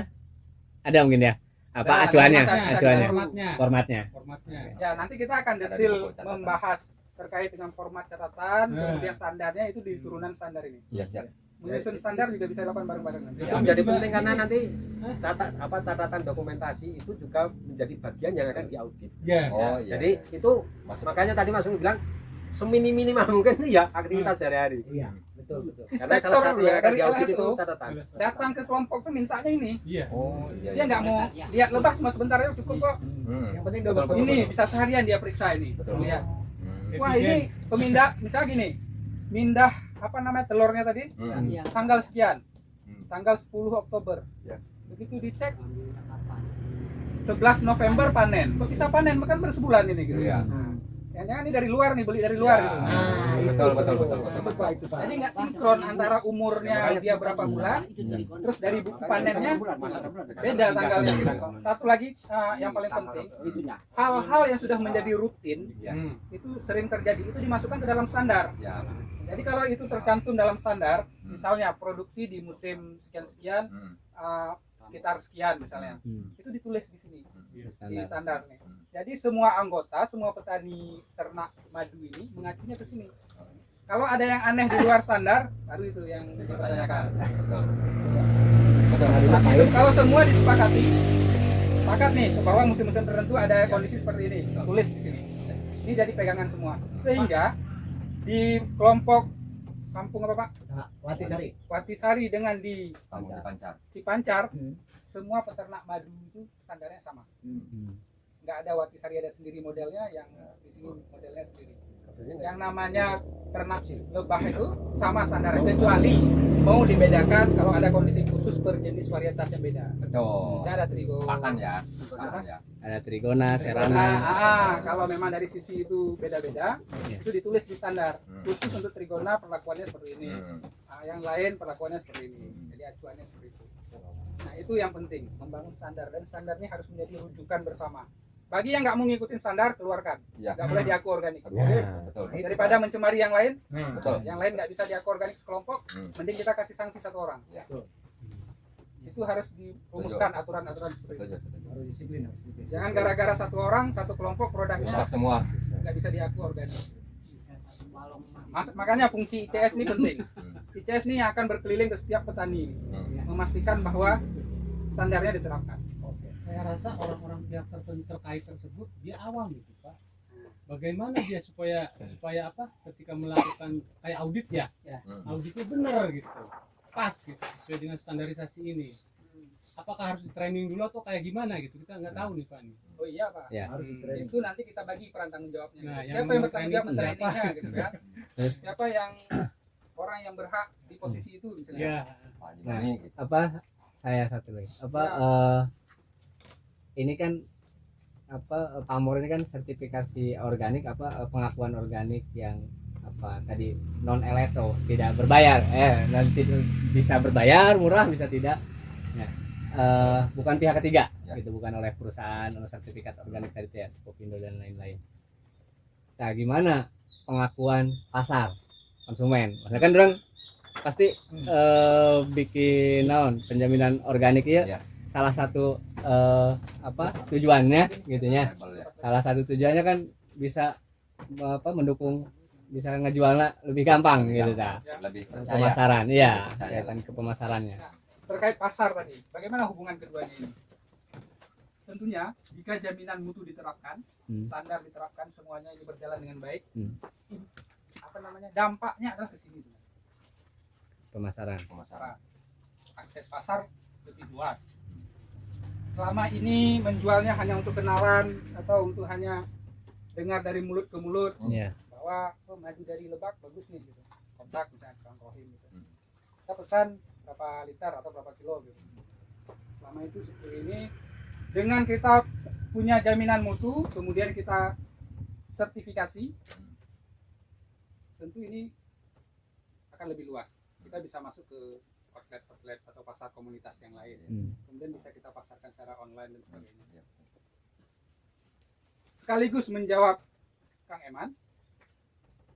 ada mungkin ya? Apa Ada, acuannya? ada, Acuannya. Formatnya. Formatnya. Formatnya. Ya, nanti kita akan Ada detail di buku catatan. membahas terkait dengan format catatan, Nah. kemudian standarnya itu di turunan standar ini. Iya, siap. Menyusun standar juga bisa dilakukan bareng-bareng nanti. Itu menjadi penting karena nanti catatan dokumentasi itu juga menjadi bagian yang akan diaudit. Ya. Oh iya. Jadi itu makanya tadi Mas Umi bilang seminim-minimal mungkin ya aktivitas sehari-hari. Iya, betul betul. Karena Inspektor salah satu yang akan dari diaudit itu LSO catatan. datang ke kelompok tuh mintanya ini. Iya. Oh iya. Dia nggak mau lihat lebah cuma sebentar aja cukup kok. Yang penting Betul, betul, Ini betul. bisa seharian dia periksa ini. Betul. Lihat. Hmm. Wah, ini pemindah, misalnya gini. Mindah apa namanya telurnya tadi? Hmm. Tanggal sekian. Hmm. Tanggal 10 Oktober. Ya. Begitu dicek 11 November panen. Kok bisa panen? Kan baru sebulan ini gitu. Iya. Jangan ini dari luar nih, beli dari luar Ya. gitu. Betul betul betul. Itu Pak, itu Pak. Jadi nggak sinkron antara umurnya dia berapa bulan, terus dari buku panennya beda tanggalnya. Satu lagi yang paling penting, hal-hal yang sudah menjadi rutin Ya. itu sering terjadi itu dimasukkan ke dalam standar. Ya. Jadi kalau itu tercantum dalam standar, misalnya produksi di musim sekian-sekian Hmm. sekitar sekian misalnya, Hmm. itu ditulis di sini di Standar. standar nih. Jadi semua anggota, semua petani ternak madu ini mengacunya ke sini. Kalau ada yang aneh di luar standar, baru itu yang dipertanyakan. Betul. Betul. Tapi kalau semua disepakati, sepakat nih bahwa musim-musim tertentu ada kondisi seperti ini, tulis di sini. Ini jadi pegangan semua. Sehingga di kelompok kampung apa Pak? Nah, Watisari. Watisari dengan di Kamu dipancar. Cipancar, Hmm. semua peternak madu itu standarnya sama. Hmm. Nggak ada Watisari ada sendiri modelnya, yang di sini modelnya sendiri. Yang namanya ternak lebah itu sama standarnya, kecuali mau dibedakan kalau ada kondisi khusus per jenis varietas yang beda. Betul. Misalnya ada trigo. Pakan ya. Pakan ya. Ada trigona, serana. Nah, kalau memang dari sisi itu beda-beda, Iya. itu ditulis di standar. Hmm. Khusus untuk trigona perlakuannya seperti ini. Hmm. Yang lain perlakuannya seperti ini. Jadi acuannya seperti itu. Nah, itu yang penting, membangun standar, dan standar ini harus menjadi rujukan bersama. Bagi yang nggak mau ngikutin standar, keluarkan. Ya. Nggak boleh diaku organik. Betul. Daripada mencemari yang lain, Betul. yang lain nggak bisa diaku organik sekelompok, Hmm. mending kita kasih sanksi satu orang. Ya. Itu harus dirumuskan aturan-aturan seperti itu. Setuju, setuju. Harus disiplin, harus disiplin. Jangan gara-gara satu orang, satu kelompok produknya Rusak semua. nggak bisa diaku organik. Makanya fungsi ICS ini penting. ICS ini akan berkeliling ke setiap petani ini, memastikan bahwa standarnya diterapkan. Saya rasa orang-orang pihak terkait tersebut dia awam gitu Pak. Bagaimana dia supaya apa ketika melakukan kayak audit ya, auditnya benar gitu, pas gitu sesuai dengan standarisasi ini. Apakah harus di training dulu atau kayak gimana gitu, kita nggak tahu nih Pak nih. Oh iya Pak. Ya. Harus di-training. Itu nanti kita bagi peran tanggung jawabnya. Nah, yang Siapa yang bertanggung jawab training siapa? mentrainingnya gitu kan? Terus? Siapa yang orang yang berhak di posisi itu misalnya? Ya, Pak Nah, Jimmy, gitu. apa saya satu lagi apa ini kan apa pamor ini kan sertifikasi organik apa pengakuan organik yang apa tadi non LSO tidak berbayar nanti bisa berbayar murah bisa tidak ya, bukan pihak ketiga Ya. gitu bukan oleh perusahaan oleh sertifikat organik tadi ya Skopindo dan lain-lain. Nah gimana pengakuan pasar konsumen maksudnya kan orang pasti bikin naon penjaminan organik ya. Ya. Salah satu apa tujuannya gitu ya. Label ya. Salah satu tujuannya kan bisa apa mendukung bisa ngejualnya lebih gampang gitu dah. Lebih percaya. Pemasaran iya Percaya. kaitan ke pemasarannya. Terkait pasar tadi, bagaimana hubungan keduanya ini? Tentunya jika jaminan mutu diterapkan, standar diterapkan, semuanya ini berjalan dengan baik, apa namanya dampaknya adalah ke sini. Pemasaran. Pemasaran. Akses pasar lebih luas. Selama ini menjualnya hanya untuk kenalan atau untuk hanya dengar dari mulut ke mulut Iya. bahwa madu dari Lebak bagus nih gitu. Kontak misalnya tukang rohim gitu. Kita pesan berapa liter atau berapa kilo gitu. Selama itu seperti ini, dengan kita punya jaminan mutu, kemudian kita sertifikasi, tentu ini akan lebih luas. Kita bisa masuk ke outlet atau pasar komunitas yang lain. Kemudian bisa kita pasarkan secara online dan sebagainya. Sekaligus menjawab Kang Eman,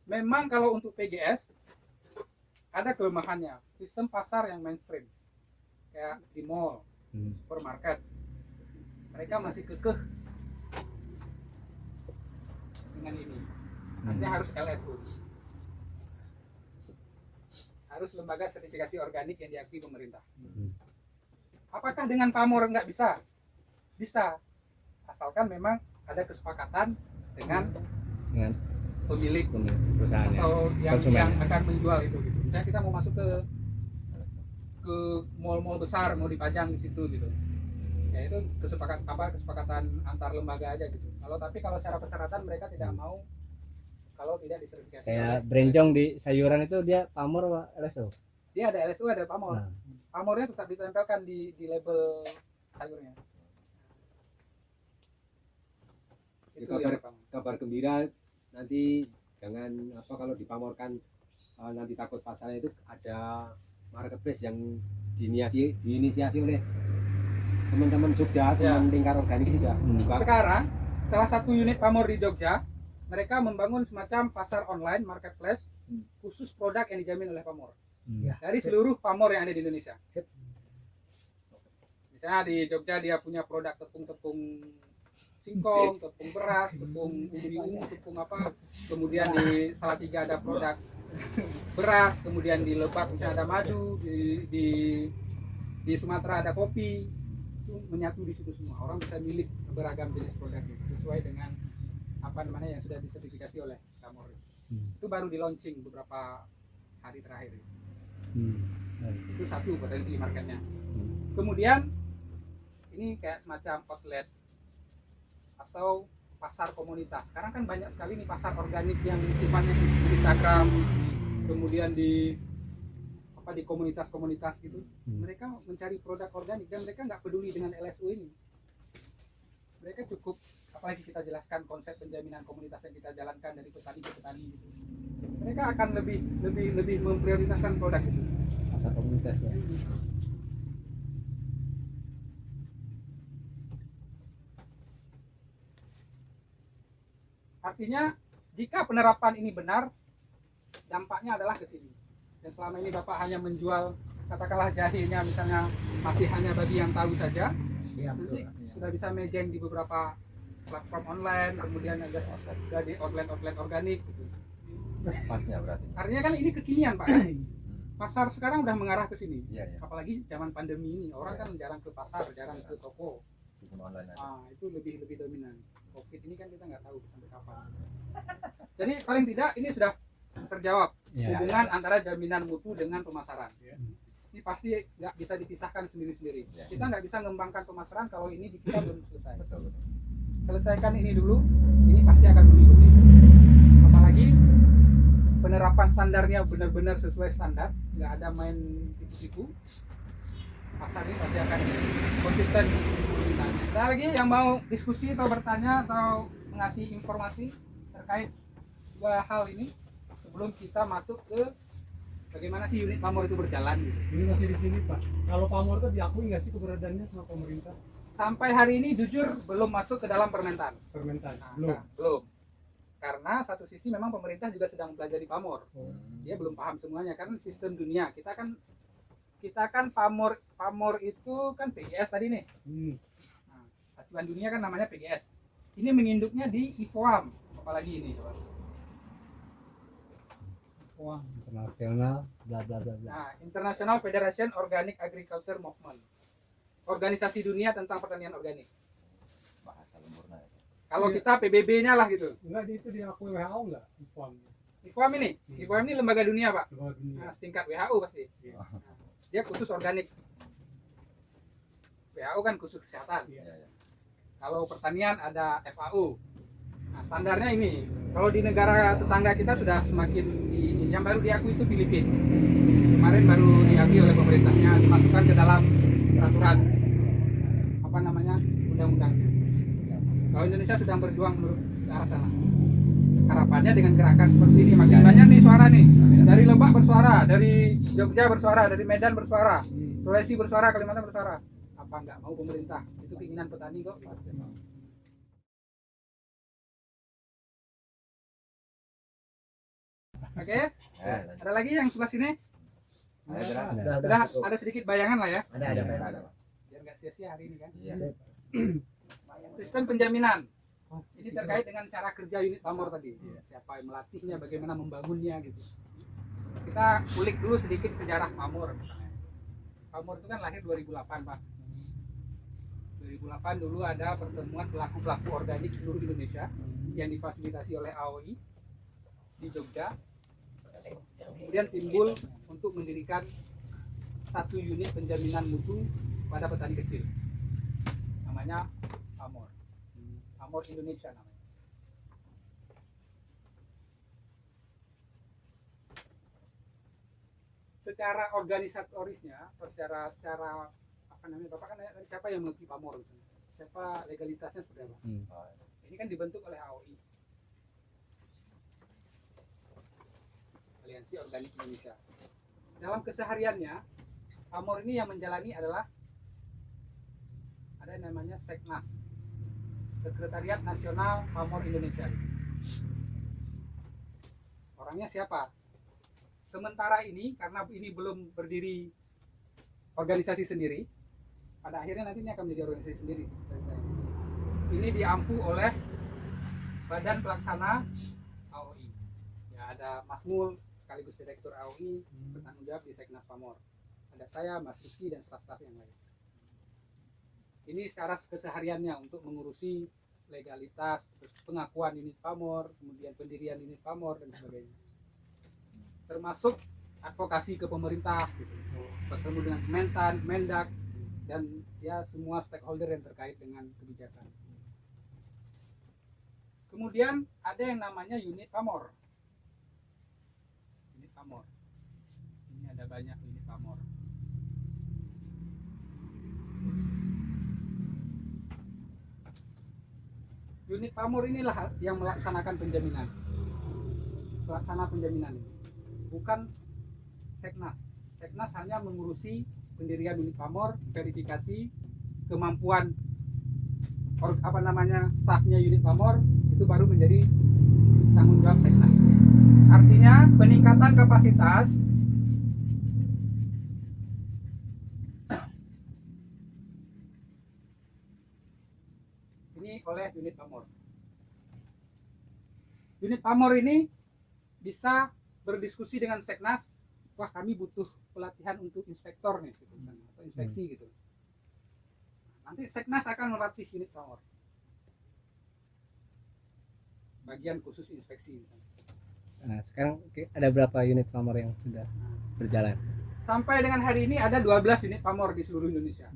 memang kalau untuk PGS ada kelemahannya, sistem pasar yang mainstream kayak di mall, supermarket, mereka masih kekeh dengan ini. Artinya harus LSU, harus lembaga sertifikasi organik yang diakui pemerintah. Apakah dengan pamor nggak bisa? Bisa, asalkan memang ada kesepakatan dengan pemilik perusahaannya atau yang konsumen. akan menjual itu gitu. Misalnya kita mau masuk ke mall-mall besar, mau dipajang di situ gitu. Ya itu kesepakatan antar lembaga aja gitu. Tapi kalau secara persyaratan mereka tidak mau kalau tidak disertifikasi. Kayak berenjong di sayuran itu dia pamor apa LSO? Dia ada LSU, ada pamor. Nah. Pamornya tetap ditempelkan di label sayurnya. Itu Kabar- ya, Bang. Kabar gembira, nanti jangan kalau dipamorkan nanti takut pasalnya itu ada marketplace yang diinisiasi oleh teman-teman Jogja, teman lingkar organik juga buka. Sekarang salah satu unit pamor di Jogja, mereka membangun semacam pasar online marketplace khusus produk yang dijamin oleh pamor dari seluruh pamor yang ada di Indonesia. Misalnya di Jogja dia punya produk tepung singkong, tepung beras, tepung ubi ungu, tepung apa. Kemudian di Salatiga ada produk beras, kemudian di Lebak misalnya ada madu, di Sumatera ada kopi. Itu menyatu di situ semua. Orang bisa milik beragam jenis produk itu sesuai dengan yang sudah disertifikasi oleh Pamor. Itu baru di launching beberapa hari terakhir. Itu satu potensi marketnya. Kemudian ini kayak semacam outlet atau pasar komunitas. Sekarang kan banyak sekali nih pasar organik yang sifatnya di Instagram, kemudian di komunitas-komunitas gitu. Mereka mencari produk organik dan mereka nggak peduli dengan LSU ini. Mereka cukup, apalagi kita jelaskan konsep penjaminan komunitas yang kita jalankan dari petani ke petani gitu. Mereka akan lebih memprioritaskan produk itu. Pasar komunitas ya. Artinya jika penerapan ini benar, dampaknya adalah ke sini. Dan selama ini Bapak hanya menjual katakanlah jahenya misalnya masih hanya bagi yang tahu saja. Iya, Nanti betul. sudah bisa mejeng di beberapa platform online, kemudian ada di outlet organik gitu. Pasnya berarti. Artinya kan ini kekinian Pak. Pasar sekarang udah mengarah ke sini. Iya, iya. Apalagi zaman pandemi ini, orang kan jarang ke pasar, jarang ke toko. Sistem online aja. Itu lebih dominan. Covid ini kan kita nggak tahu sampai kapan. Jadi paling tidak ini sudah terjawab hubungan antara jaminan mutu dengan pemasaran. Ini pasti nggak bisa dipisahkan sendiri-sendiri. Kita nggak bisa mengembangkan pemasaran kalau ini di kita belum selesai. Betul. Selesaikan ini dulu, ini pasti akan mengikuti. Apalagi penerapan standarnya benar-benar sesuai standar, nggak ada main tipu-tipu. Pasar ini pasti akan konsisten. Nah, ada lagi yang mau diskusi atau bertanya atau mengasih informasi terkait dua hal ini sebelum kita masuk ke bagaimana sih unit pamor itu berjalan gitu. Ini masih di sini Pak. Kalau pamor itu diakui nggak sih keberadaannya sama pemerintah? Sampai hari ini jujur belum masuk ke dalam permentan. Permentan Nah, belum. belum. Karena satu sisi memang pemerintah juga sedang pelajari pamor. Dia belum paham semuanya karena sistem dunia kita kan pamor itu kan PGS tadi nih. Nah, acuan dunia kan namanya PGS. Ini menginduknya di IFOAM, apalagi ini coba. Wah, internasional bla bla bla bla. Nah, International Federation Organic Agriculture Movement. Organisasi dunia tentang pertanian organik. Bahasa lemburna ya. Kalau kita PBB-nya lah gitu. Enggak itu diakui WHO enggak? IFOAM. IFOAM ini, IFOAM ini lembaga dunia, Pak. Lembaga dunia. Nah, setingkat WHO pasti. Iya. Nah, dia khusus organik. WHO kan khusus kesehatan. Iya. Iya, iya. Kalau pertanian ada FAO. Nah, standarnya ini. Kalau di negara tetangga kita sudah semakin yang baru diakui itu Filipina. Kemarin baru diakui oleh pemerintahnya, dimasukkan ke dalam peraturan. apa namanya undang-undangnya. Kalau Indonesia sedang berjuang ke arah sana. Harapannya dengan gerakan seperti ini makin banyak nih suara nih. Dari Lebak bersuara, dari Jogja bersuara, dari Medan bersuara, Sulawesi bersuara, Kalimantan bersuara. Apa nggak mau pemerintah? Itu keinginan petani kok. Oke, ada lagi yang sebelah sini? Sudah ada sedikit bayangan lah ya. Ada. Biar nggak sia-sia hari ini kan. Iya. Sistem penjaminan. Ini terkait dengan cara kerja unit pamor tadi. Siapa yang melatihnya, bagaimana membangunnya gitu. Kita kulik dulu sedikit sejarah pamor misalnya. Pamor itu kan lahir 2008, Pak. 2008 dulu ada pertemuan pelaku-pelaku organik seluruh Indonesia yang difasilitasi oleh AOI di Jogja. Kemudian timbul untuk mendirikan satu unit penjaminan mutu pada petani kecil. Namanya Pamor. Pamor Indonesia namanya. Secara organisatorisnya, atau secara apa namanya, Bapak kan siapa yang mengerti Pamor misalnya? Siapa legalitasnya seperti apa? Ini kan dibentuk oleh AOI, Aliansi Organik Indonesia. Dalam kesehariannya, Pamor ini yang menjalani adalah ada yang namanya Seknas, Sekretariat Nasional Pamor Indonesia. Orangnya siapa? Sementara ini, karena ini belum berdiri organisasi sendiri, pada akhirnya nanti ini akan menjadi organisasi sendiri. Ini diampu oleh Badan Pelaksana AOI. Ya, ada Mas Mul, sekaligus Direktur AOI, bertanggung jawab di Seknas Pamor. Ada saya, Mas Rizky, dan staf-staf yang lain. Ini secara kesehariannya untuk mengurusi legalitas, pengakuan unit Pamor, kemudian pendirian unit Pamor, dan sebagainya. Termasuk advokasi ke pemerintah, gitu. Bertemu dengan Mentan, Mendak, dan ya semua stakeholder yang terkait dengan kebijakan. Kemudian ada yang namanya unit Pamor. Unit Pamor. Ini ada banyak unit Pamor. Unit Pamor inilah yang melaksanakan penjaminan. Pelaksana penjaminan ini. Bukan Seknas. Seknas hanya mengurusi pendirian unit Pamor, verifikasi kemampuan stafnya unit Pamor, itu baru menjadi tanggung jawab Seknas. Artinya peningkatan kapasitas ini oleh unit Pamor. Unit Pamor ini bisa berdiskusi dengan Seknas, wah kami butuh pelatihan untuk inspektor nih, gitu, atau inspeksi gitu. Nanti Seknas akan melatih unit Pamor. Bagian khusus inspeksi. Misalnya. Nah, sekarang ada berapa unit Pamor yang sudah berjalan? Sampai dengan hari ini ada 12 unit Pamor di seluruh Indonesia.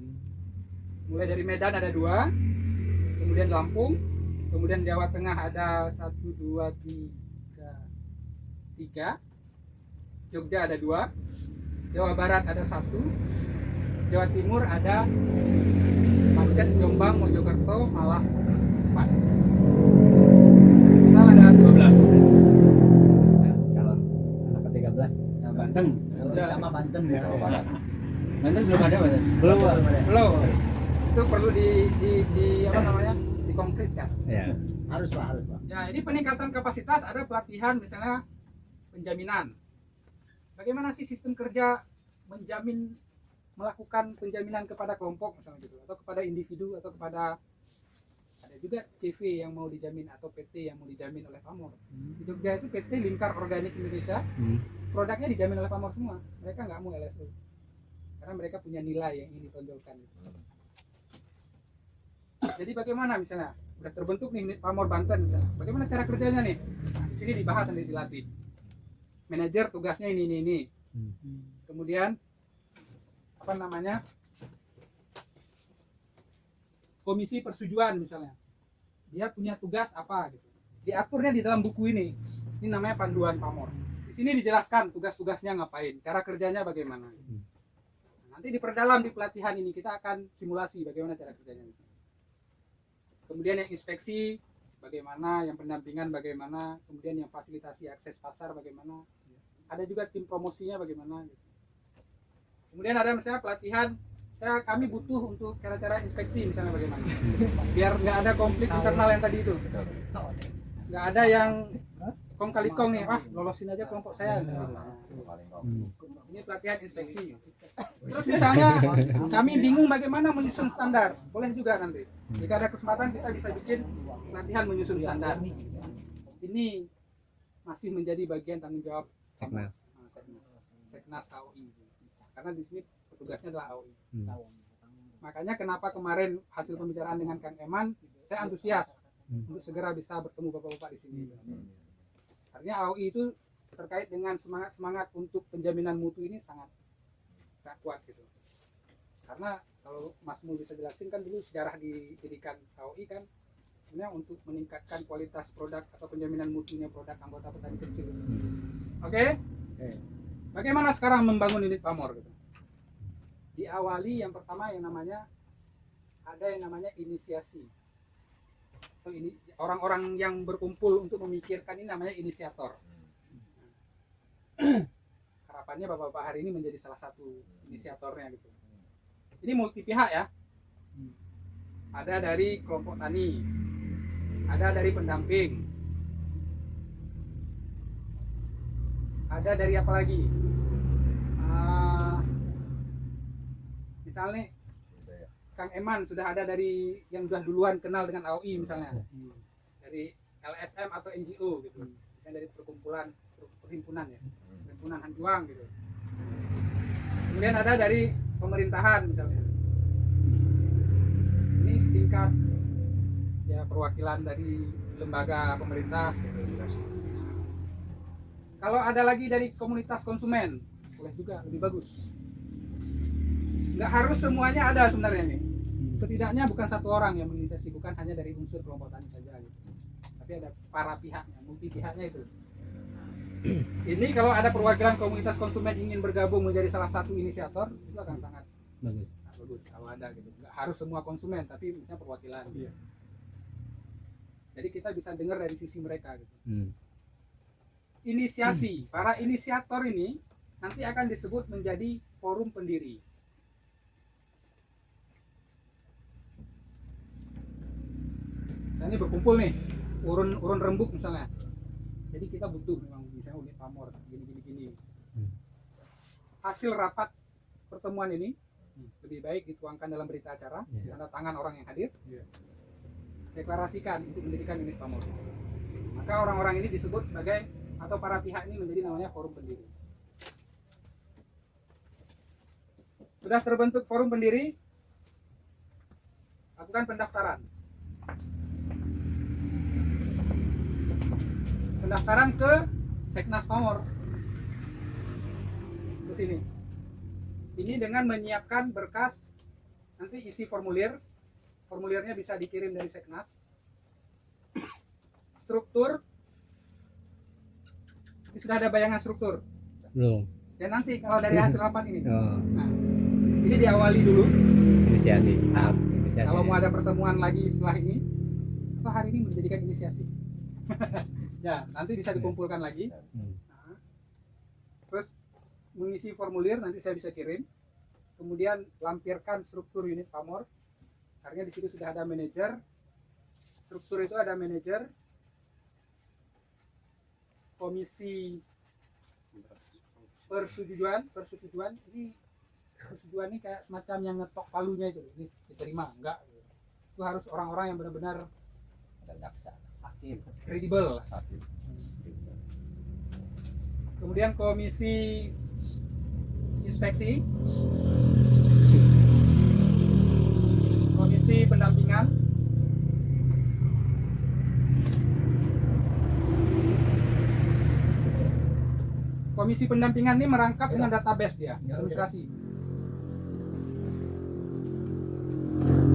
Mulai dari Medan ada 2, kemudian Lampung, kemudian Jawa Tengah ada 1, 2, 3, Jogja ada 2, Jawa Barat ada 1, Jawa Timur ada Pacet, Jombang, Mojokerto, Malang 4. Total ada 12. Nah, calon anak ke-13 Banten. Sama Banten ya. Banten belum ada, Mas? Belum. Itu perlu dikonkretkan. ya. Harus Pak. Ya, ini peningkatan kapasitas, ada pelatihan misalnya penjaminan. Bagaimana sih sistem kerja menjamin, melakukan penjaminan kepada kelompok misalnya gitu, atau kepada individu, atau kepada, ada juga CV yang mau dijamin atau PT yang mau dijamin oleh Pamor. Di Jogja itu PT Lingkar Organik Indonesia, produknya dijamin oleh Pamor semua. Mereka nggak mau LSO karena mereka punya nilai yang ingin ditonjolkan. Jadi bagaimana misalnya udah terbentuk nih unit Pamor Banten misalnya, bagaimana cara kerjanya nih? Nah, di sini dibahas nanti dilatih. Manajer tugasnya ini. Kemudian komisi persetujuan misalnya, dia punya tugas apa gitu, diaturnya di dalam buku ini namanya panduan Pamor. Di sini dijelaskan tugas-tugasnya ngapain, cara kerjanya bagaimana. Nanti diperdalam di pelatihan ini kita akan simulasi bagaimana cara kerjanya. Kemudian yang inspeksi bagaimana, yang pendampingan bagaimana, kemudian yang fasilitasi akses pasar bagaimana. Ada juga tim promosinya bagaimana. Kemudian ada misalnya pelatihan, kami butuh untuk cara-cara inspeksi misalnya bagaimana. Biar nggak ada konflik internal yang tadi itu. Nggak ada yang kong kali kong nih, lolosin aja kelompok saya. Ini pelatihan inspeksi. Terus misalnya kami bingung bagaimana menyusun standar, boleh juga nanti. Jika ada kesempatan kita bisa bikin pelatihan menyusun standar. Ini masih menjadi bagian tanggung jawab Seknas AOI. Karena di sini petugasnya adalah AOI. Makanya kenapa kemarin hasil pembicaraan dengan Kang Eman, saya antusias untuk segera bisa bertemu bapak-bapak di sini. Artinya AOI itu terkait dengan semangat untuk penjaminan mutu ini sangat kuat gitu. Karena kalau Mas Mul bisa jelasin kan dulu sejarah didirikan AOI kan sebenarnya untuk meningkatkan kualitas produk atau penjaminan mutunya produk anggota petani kecil. Oke? Bagaimana sekarang membangun unit pamor gitu? Diawali yang pertama yang namanya ada yang namanya inisiasi. Atau ini orang-orang yang berkumpul untuk memikirkan ini namanya inisiator. Harapannya bapak-bapak hari ini menjadi salah satu inisiatornya gitu. Ini multi pihak ya. Ada dari kelompok tani, ada dari pendamping, ada dari apa lagi? Misalnya Kang Eman sudah ada dari yang sudah duluan kenal dengan AOI misalnya, dari LSM atau NGO gitu, misalnya dari perhimpunan ya, perhimpunan Hanjuang gitu. Kemudian ada dari pemerintahan misalnya, ini setingkat ya perwakilan dari lembaga pemerintah. Kalau ada lagi dari komunitas konsumen, boleh juga, lebih bagus. Nggak harus semuanya ada sebenarnya nih. Setidaknya bukan satu orang yang menginisiasi, bukan hanya dari unsur kelompok tani saja gitu. Tapi ada para pihaknya, multi pihaknya itu. Ini kalau ada perwakilan komunitas konsumen ingin bergabung menjadi salah satu inisiator, itu akan sangat bagus kalau ada gitu. Nggak harus semua konsumen, tapi misalnya perwakilan. Jadi kita bisa dengar dari sisi mereka gitu. Inisiasi, para inisiator ini nanti akan disebut menjadi forum pendiri. Nah, ini berkumpul nih, urun rembuk misalnya. Jadi kita butuh memang misalnya unit pamor gini. Hasil rapat pertemuan ini lebih baik dituangkan dalam berita acara, tanda tangan orang yang hadir, deklarasikan untuk mendirikan unit pamor. Maka orang-orang ini disebut sebagai atau para pihak ini menjadi namanya forum pendiri. Sudah terbentuk forum pendiri, lakukan pendaftaran. Pendaftaran ke Seknas Pamor ke sini. Ini dengan menyiapkan berkas, nanti isi formulir. Formulirnya bisa dikirim dari Seknas. Struktur, ini sudah ada bayangan struktur. Belum. Dan nanti kalau dari hasil rapat ini, nah, ini diawali dulu. Inisiasi. Nah, Inisiasi. kalau mau ada pertemuan lagi setelah ini, atau hari ini menjadikan inisiasi. Ya, nanti bisa dikumpulkan lagi. Nah, terus mengisi formulir, nanti saya bisa kirim. Kemudian lampirkan struktur unit pamor. Artinya di situ sudah ada manajer. Struktur itu ada manajer, komisi persetujuan. Ini persetujuan ini kayak semacam yang ngetok palunya itu. Ini diterima, enggak. Itu harus orang-orang yang benar-benar kredibel. Kemudian komisi inspeksi, komisi pendampingan, komisi pendampingan ini merangkap dengan database dia, administrasi.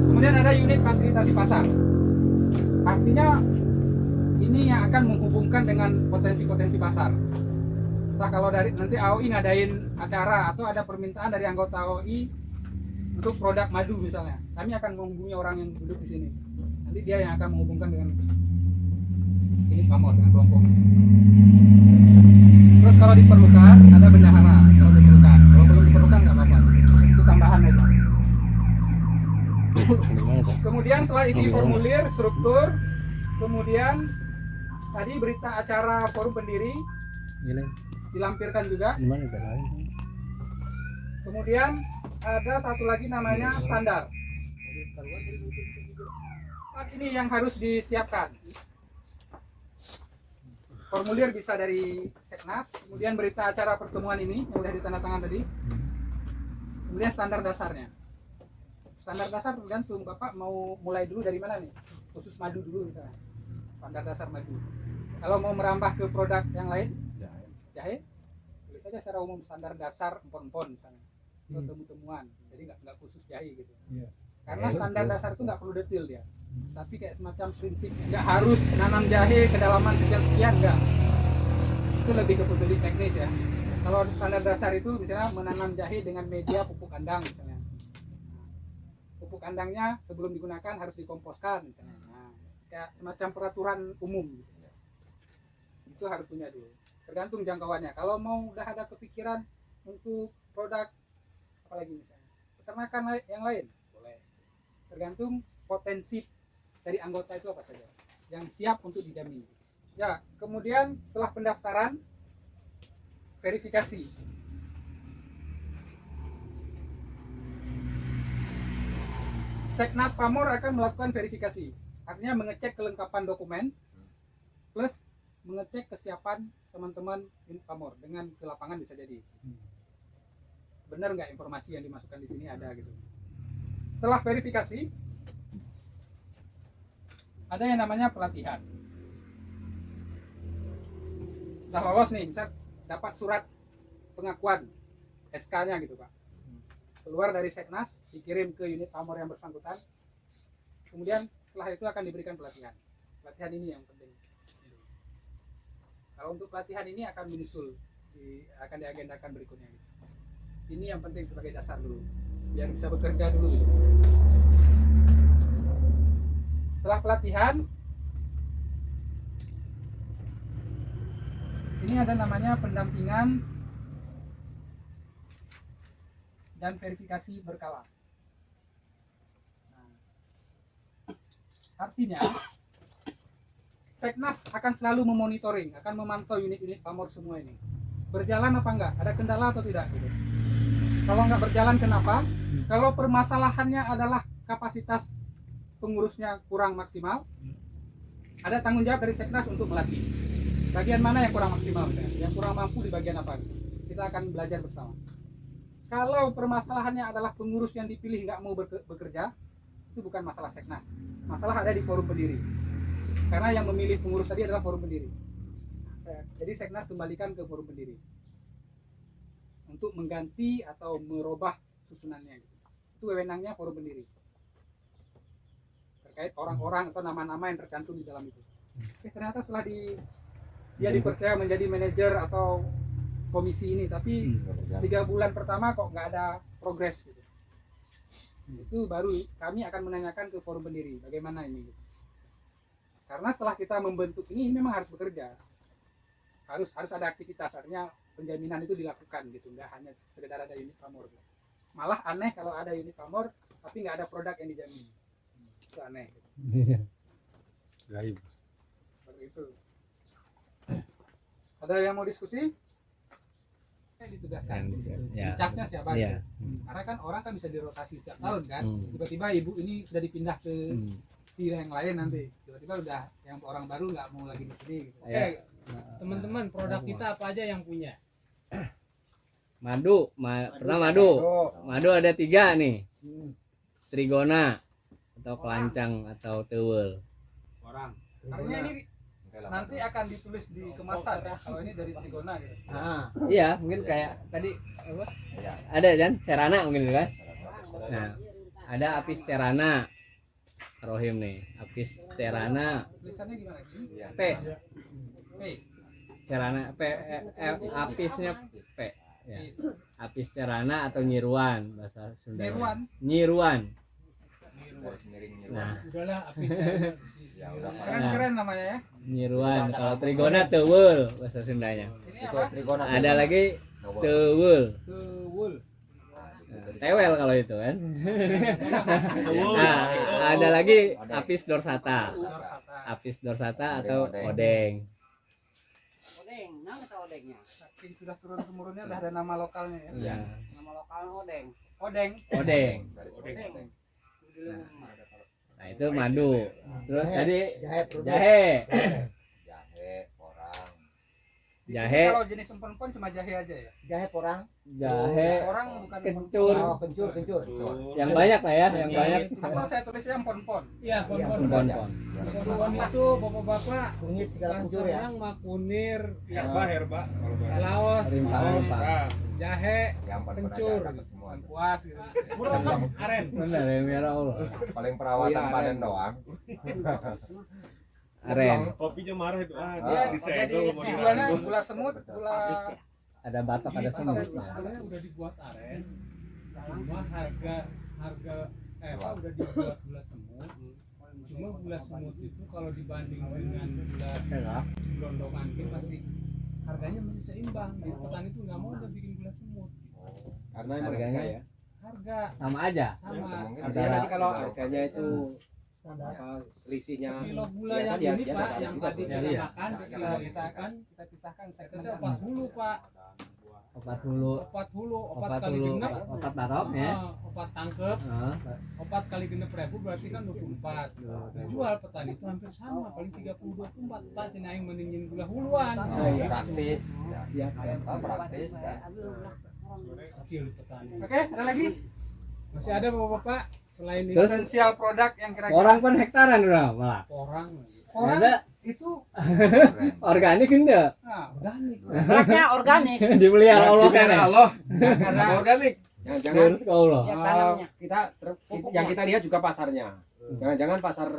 Kemudian ada unit fasilitasi pasar. Artinya ini yang akan menghubungkan dengan potensi-potensi pasar. Entah kalau dari nanti AOI ngadain acara atau ada permintaan dari anggota AOI untuk produk madu misalnya, kami akan menghubungi orang yang duduk di sini. Nanti dia yang akan menghubungkan dengan ini pamor dengan kelompok. Terus kalau diperlukan ada bendahara, kalau diperlukan. Kalau belum diperlukan nggak apa-apa. Itu tambahan aja. Gimana tuh? Kemudian setelah isi formulir, struktur, kemudian tadi berita acara forum pendiri Gini, dilampirkan juga. gimana tuh lain? Kemudian ada satu lagi namanya standar. Ini yang harus disiapkan. Formulir bisa dari Seknas, kemudian berita acara pertemuan ini yang sudah ditandatangan tadi. Kemudian standar dasarnya. Standar dasar tergantung Bapak mau mulai dulu dari mana nih? Khusus madu dulu misalnya. Standar dasar madu. Kalau mau merambah ke produk yang lain, jahe, tulis saja secara umum standar dasar empon-empon misalnya. Atau temu-temuan. Jadi nggak khusus jahe gitu. Karena standar dasar itu nggak perlu detail dia. Tapi kayak semacam prinsip, nggak harus nanam jahe kedalaman sekian-sekian, nggak. Itu lebih ke petunjuk teknis ya. Kalau standar dasar itu misalnya menanam jahe dengan media pupuk kandang misalnya. Pupuk kandangnya sebelum digunakan harus dikomposkan misalnya. Nah, kayak semacam peraturan umum gitu. Itu harus punya dulu. Tergantung jangkauannya. Kalau mau udah ada kepikiran untuk produk apalagi misalnya peternakan yang lain boleh. Tergantung potensi dari anggota itu apa saja yang siap untuk dijamin. Ya, kemudian setelah pendaftaran verifikasi. Seknas Pamor akan melakukan verifikasi. Artinya mengecek kelengkapan dokumen plus mengecek kesiapan teman-teman unit Pamor dengan ke lapangan bisa jadi. Benar nggak informasi yang dimasukkan di sini ada gitu. Setelah verifikasi ada yang namanya pelatihan. Sudah lolos nih, misal dapat surat pengakuan SK-nya gitu Pak. Keluar dari Seknas, dikirim ke unit Pamor yang bersangkutan. Kemudian setelah itu akan diberikan pelatihan. Pelatihan ini yang penting. Kalau untuk pelatihan ini akan menyusul, akan diagendakan berikutnya. Ini yang penting sebagai dasar dulu, biar bisa bekerja dulu gitu. Setelah pelatihan, ini ada namanya pendampingan dan verifikasi berkala. Nah, artinya Seknas akan selalu memonitoring, akan memantau unit-unit Pamor semua ini. Berjalan apa enggak? Ada kendala atau tidak? Gitu. Kalau enggak berjalan kenapa? Kalau permasalahannya adalah kapasitas pengurusnya kurang maksimal, ada tanggung jawab dari Seknas untuk melatih. Bagian mana yang kurang maksimal? Yang kurang mampu di bagian apa? Kita akan belajar bersama. Kalau permasalahannya adalah pengurus yang dipilih nggak mau bekerja, itu bukan masalah Seknas. Masalah ada di forum pendiri. Karena yang memilih pengurus tadi adalah forum pendiri. Jadi Seknas kembalikan ke forum pendiri untuk mengganti atau merubah susunannya. Itu wewenangnya forum pendiri. Terkait orang-orang atau nama-nama yang tercantum di dalam itu. Ternyata setelah dia dipercaya menjadi manajer atau komisi ini, tapi 3 bulan pertama kok nggak ada progres gitu. Itu baru kami akan menanyakan ke forum pendiri bagaimana ini gitu. Karena setelah kita membentuk ini memang harus bekerja, harus ada aktivitas, artinya penjaminan itu dilakukan gitu, nggak hanya sekedar ada unit Pamor gitu. Malah aneh kalau ada unit Pamor tapi nggak ada produk yang dijamin, itu aneh gitu. Gaib. Seperti itu. Ada yang mau diskusi? Ditugaskan. Ya. Casnya siapa? Ya. Gitu. Karena kan orang kan bisa dirotasi setiap tahun kan. Tiba-tiba ibu ini sudah dipindah ke si yang lain nanti. Tiba-tiba udah yang orang baru nggak mau lagi di sini. Gitu. Ya. Teman-teman, produk kita apa aja yang punya? Madu, pernah madu ada 3 nih. Trigona atau kelancang atau tewel. Orang. Artinya ini nanti akan ditulis di kemasan ya. Kalau ini dari Trigona gitu. Iya, mungkin kayak tadi apa? Ada kan Cerana mungkin kan? Nah, ada Apis Cerana. Rohim nih, Apis Cerana Tulisannya gimana? P. P. Cerana apisnya P ya. Apis cerana atau nyiruan bahasa Sunda. Nyiruan. Garis miring Nah, Udahlah, apis ya udah keren namanya ya. nyiruan. Kalau trigona teuweul bahasa Sundanya. Ini itu apa? trigona Ada lagi teuweul. Tewul. Tewel kalau itu kan. Nah, ada lagi apis dorsata. Apis dorsata atau odeng. Odeng, nama kita odengnya. Saking sudah turun temurunnya udah ada nama lokalnya ya. Ya, Nama lokalnya odeng. Odeng. odeng. Odeng. Nah, itu madu. Terus tadi Jahe produk. jahe. jahe orang Di Jahe. sini kalau jenis empon-empon cuma jahe aja ya. Jahe porang. Jahe Orang bukan kencur. Oh, kencur. Yang banyak lah ya, yang banyak. Atau saya tulisnya empon-empon. Iya, pon-pon. Pon-pon. Pon itu bapak-bapak Kunyit segala kencur ya. yang makunir, herba kalau laos, Rimpang-rimpang. jahe, yang paling Kencur. dapat semua Bukan puas gitu. aren. Benar ya, merah Allah. paling perawatan panen doang Aren. kopinya marah itu Dia disegel mau gulanya dirangkul. gula semut, gula Ada batok, ada semut. Sebenarnya udah dibuat aren. Cuma harga udah dibuat gula semut. Cuma gula semut itu kalau dibanding dengan gula gelondongan ini masih harganya masih seimbang. Jadi petani itu nggak mau udah bikin gula semut. Karena Harganya ya. Harga sama aja. sama. Artinya nanti kalau harganya itu apa selisihnya Kilo gula ya, yang kan, ya, ini dia Pak, ada yang juga tadi tuh. kita Iya. makan kita sekilo kita kita kan kita pisahkan segmen kita opat hulu Pak, Opat hulu, opat hulu, opat opat kali hulu, genep, opat batok ya. opat tangkep, Heeh. opat kali genep ribu berarti kan 24. Dijual petani itu hampir sama, paling 30-24. Pak cina yang meningin gula huluan. Oh, iya. praktis ya praktis ya. Kecil petani. Oke, ada lagi Masih ada bapak-bapak selain itu Terus? potensial produk yang kira-kira Orang pun hektaran udah malah. orang orang Ada itu organik enggak? nah, organik. Produknya organik. Dipelihara Allah kan ya. Allah karena organik jangan-jangan Terus ke Allah. Ya, tanamnya. kita yang kita lihat juga pasarnya. Jangan-jangan pasar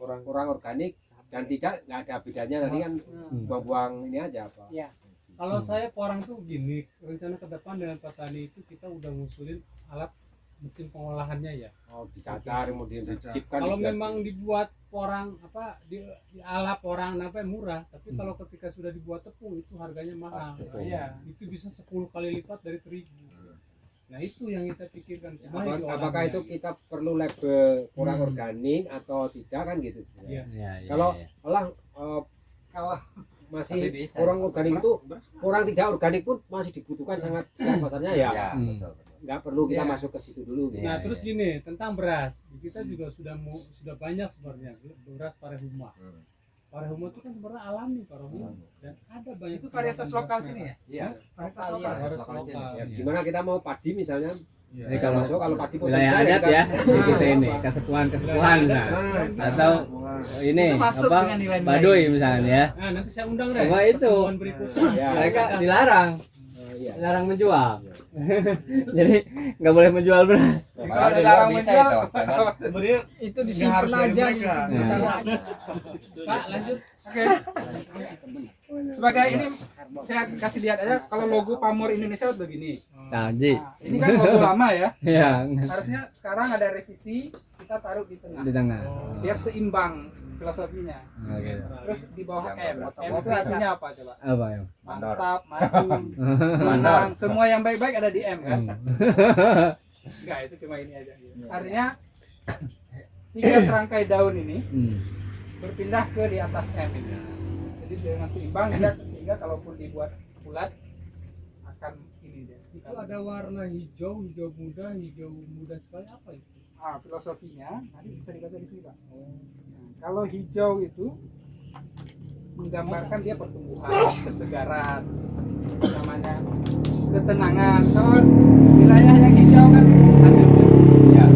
orang organik dan tidak nggak ada bedanya tadi kan buang-buang ini aja apa. Ya. Kalau saya porang tuh gini, rencana ke depan dengan petani itu kita udah ngusulin alat mesin pengolahannya ya. Oh, dicacar kemudian dicipkan. Kalau memang dibuat porang di ala porang murah, tapi kalau ketika sudah dibuat tepung itu harganya mahal. Pasti. iya. Itu bisa 10 kali lipat dari terigu. Nah, itu yang kita pikirkan. Apakah itu kita perlu label orang Hmm. organik atau tidak kan gitu sebenarnya. Iya. Ya, Kalau ya. olah Kalau masih Tapi bisa. orang organik itu orang tidak organik pun masih dibutuhkan sangat pasarnya ya. Ya, Hmm. betul. Nggak perlu kita Ya. masuk ke situ dulu gitu. Nah, Iya, terus iya. gini, tentang beras. Kita juga sudah banyak sebenarnya beras parehuma. Hmm. Parehuma itu kan sebenarnya alami parehuma dan ada banyak itu varietas lokal sini ya. Iya. Varietas Lokal, lokal. iya. Harus Lokal lokal. Ya, Iya. gimana kita mau padi misalnya Iya. Jadi bisa kalau masuk kalau padi wilayah potensial adat kita- ya, gitu Nah, ini apa? kesepuhan nah. Atau ini Itu masuk apa dengan nilai-nilai. Baduy misalnya ya. Nah, nanti saya undang deh. Coba itu. pertemuan berikutnya. Ya. Mereka dilarang, Iya. dilarang menjual. Jadi nggak boleh menjual beras. Kalau dilarang bisa menjual, itu, karena sebenarnya Itu nggak disimpan harus dari aja. mereka. Nah. Pak, lanjut. oke. Sebagai ini saya kasih lihat aja kalau logo Pamor Indonesia begini. Taji. Nah, ini kan logo lama ya. Ya, Harusnya sekarang ada revisi, kita taruh di tengah. di tengah. Biar seimbang filosofinya. Oke. Terus di bawah Yang M. berapa? M itu artinya apa coba? Apa ya? Mantap, maju, menang, semua yang baik-baik ada di M kan? Enggak, itu cuma ini aja. Artinya 3 serangkai daun ini Hmm. berpindah ke di atas M ini. Jadi dengan seimbang dia sehingga kalaupun dibuat bulat akan ini dia. Itu ada warna hijau muda sekali apa itu? Ah, filosofinya nanti bisa dibaca di sini Pak. Nah, kalau hijau itu menggambarkan dia pertumbuhan, kesegaran, namanya ketenangan. Kalau wilayah yang hijau kan adem ya.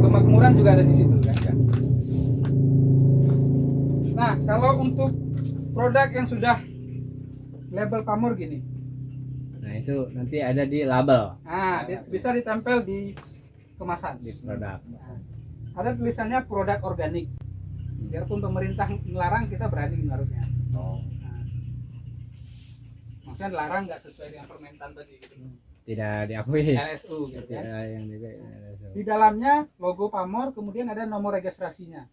Kemakmuran juga ada di situ kan. Nah, kalau untuk produk yang sudah label Pamor gini, Nah, itu nanti ada di label bisa ditempel di kemasan. di produk. Ada tulisannya produk organik. Biarpun pemerintah melarang, kita berani menaruhnya. oh, Nah, maksudnya larang nggak sesuai dengan permentan tadi gitu. Tidak diakui. LSU gitu kan. Tidak yang juga. Di dalamnya logo Pamor, kemudian ada nomor registrasinya.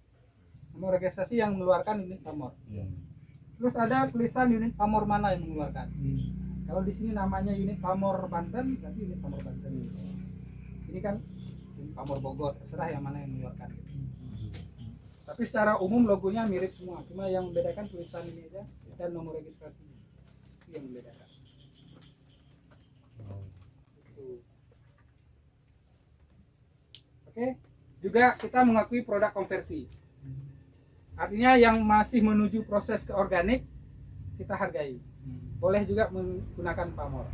Nomor registrasi yang mengeluarkan unit Pamor. Terus ada tulisan unit Pamor mana yang mengeluarkan. Kalau di sini namanya unit Pamor Banten, berarti unit Pamor Banten. Ini kan unit Pamor Bogor, terserah yang mana yang mengeluarkan. Tapi secara umum logonya mirip semua, cuma yang membedakan tulisan ini aja dan nomor registrasinya. Itu yang membedakan. Gitu. Oke, juga kita mengakui produk konversi. Artinya yang masih menuju proses ke organik kita hargai. Boleh juga menggunakan Pamor.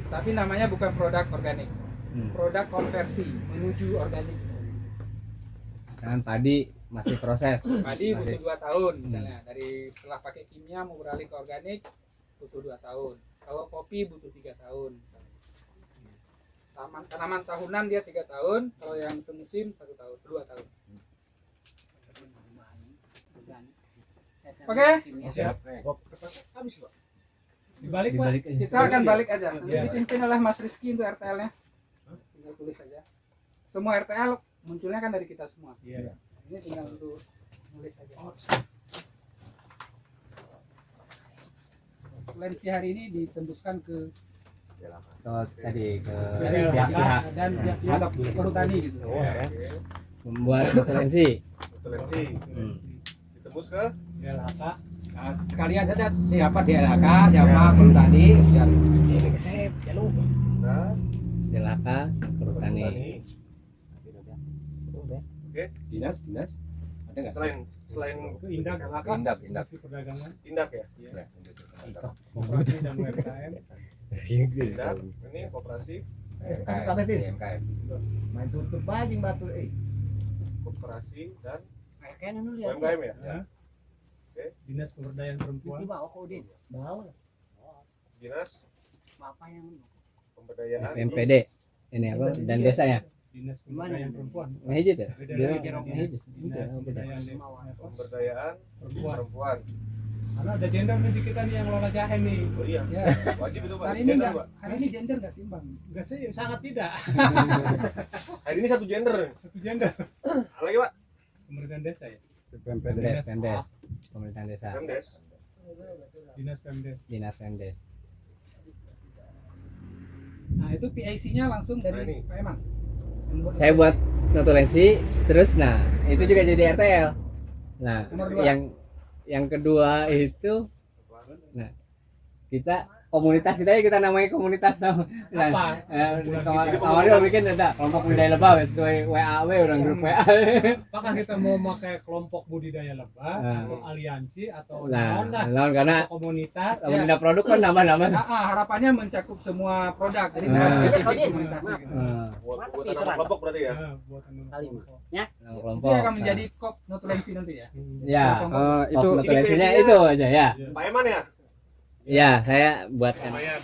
Tapi namanya bukan produk organik. Produk konversi menuju organik. Kan padi masih proses. Padi butuh 2 tahun misalnya. Dari setelah pakai kimia mau beralih ke organik butuh 2 tahun. Kalau kopi butuh 3 tahun misalnya. Tanaman tahunan dia 3 tahun, kalau yang semusim 1 tahun, 2 tahun. Oke? Siap. Habis Pak. Dibalik Pak. Dibalik aja. Kita akan balik aja. Nanti dipimpin oleh Mas Rizky untuk RTL-nya. Tinggal tulis aja. Semua RTL munculnya kan dari kita semua. Iya. Ini tinggal untuk nulis aja. Lensi hari ini ditembuskan ke Oh, tadi ke dari pihak-pihak dan pihak perhutani gitu. membuat dokumentasi. Toleransi. Ditembus ke LHK. Nah, sekalian saja siapa di LHK, siapa perhutani, biar nah, Delaka Perhutani. dinas ada nggak? Selain Ke Indak. LHK, Indak. Industri Perdagangan. Indak ya. Ya, Koperasi dan UMKM. Indak. Ini koperasi, UMKM. Main tutup aja batu koperasi dan Kayaknya dulu lihat. UMKM ya. Ya. Dinas Pemberdayaan Perempuan. Bawa kok Din. Bawa. Dinas Bapak yang Pemberdayaan PMPD. Ini apa? Dan desa ya? Dinas Pemberdayaan Perempuan. Ngehijit ya? Beda Dia lagi Dinas ngehijit. Pemberdayaan Desa. Pemberdayaan Perempuan. perempuan. Karena ada gender nih di kita nih yang lola jahe nih. Oh iya. Ya. Wajib itu Pak. Hari ini Gender, enggak, Pak. hari ini gender nggak seimbang. Enggak sih, sangat tidak. Hari ini satu gender. Satu gender. Lagi Pak. Pemerintahan desa ya. Pemdes. Pemerintahan desa. Pemdes. Dinas Pemdes. Dinas Pemdes. Nah itu PIC-nya langsung Nah, dari ini. Pak Eman. Saya buat notulensi, terus nah itu juga jadi RTL. Nah Nomor 2. yang kedua itu, nah kita komunitas kita namanya komunitas nah, Apa? kemarin bikin ada kelompok budidaya lebah sesuai WAW orang grup WA. Apakah kita mau pakai kelompok budidaya lebah Nah. atau aliansi atau Nah, naon lah, karena atau komunitas? komunitas produk kan nama-nama. Harapannya mencakup semua produk, jadi Nah. tidak spesifik Kodin. komunitasnya gitu. Buat Mantap, buat bisa, anak mantap. kelompok berarti ya. Nah, buat kelompok. Nama Itu kelompok. yang akan menjadi kop notulensi nanti ya. Ya, Itu notulensinya itu aja ya. Pak Eman ya. Ya, saya buatkan. Lumayan.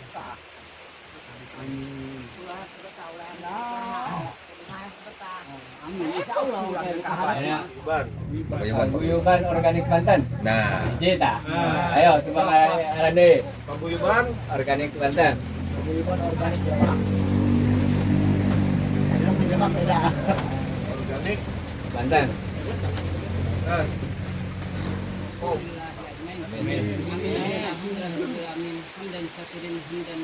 Ya, Iban. Paguyuban Organik Banten. Nah, Cita. Nah. Ayo coba Rande Paguyuban Organik Banten. organik Banten. dan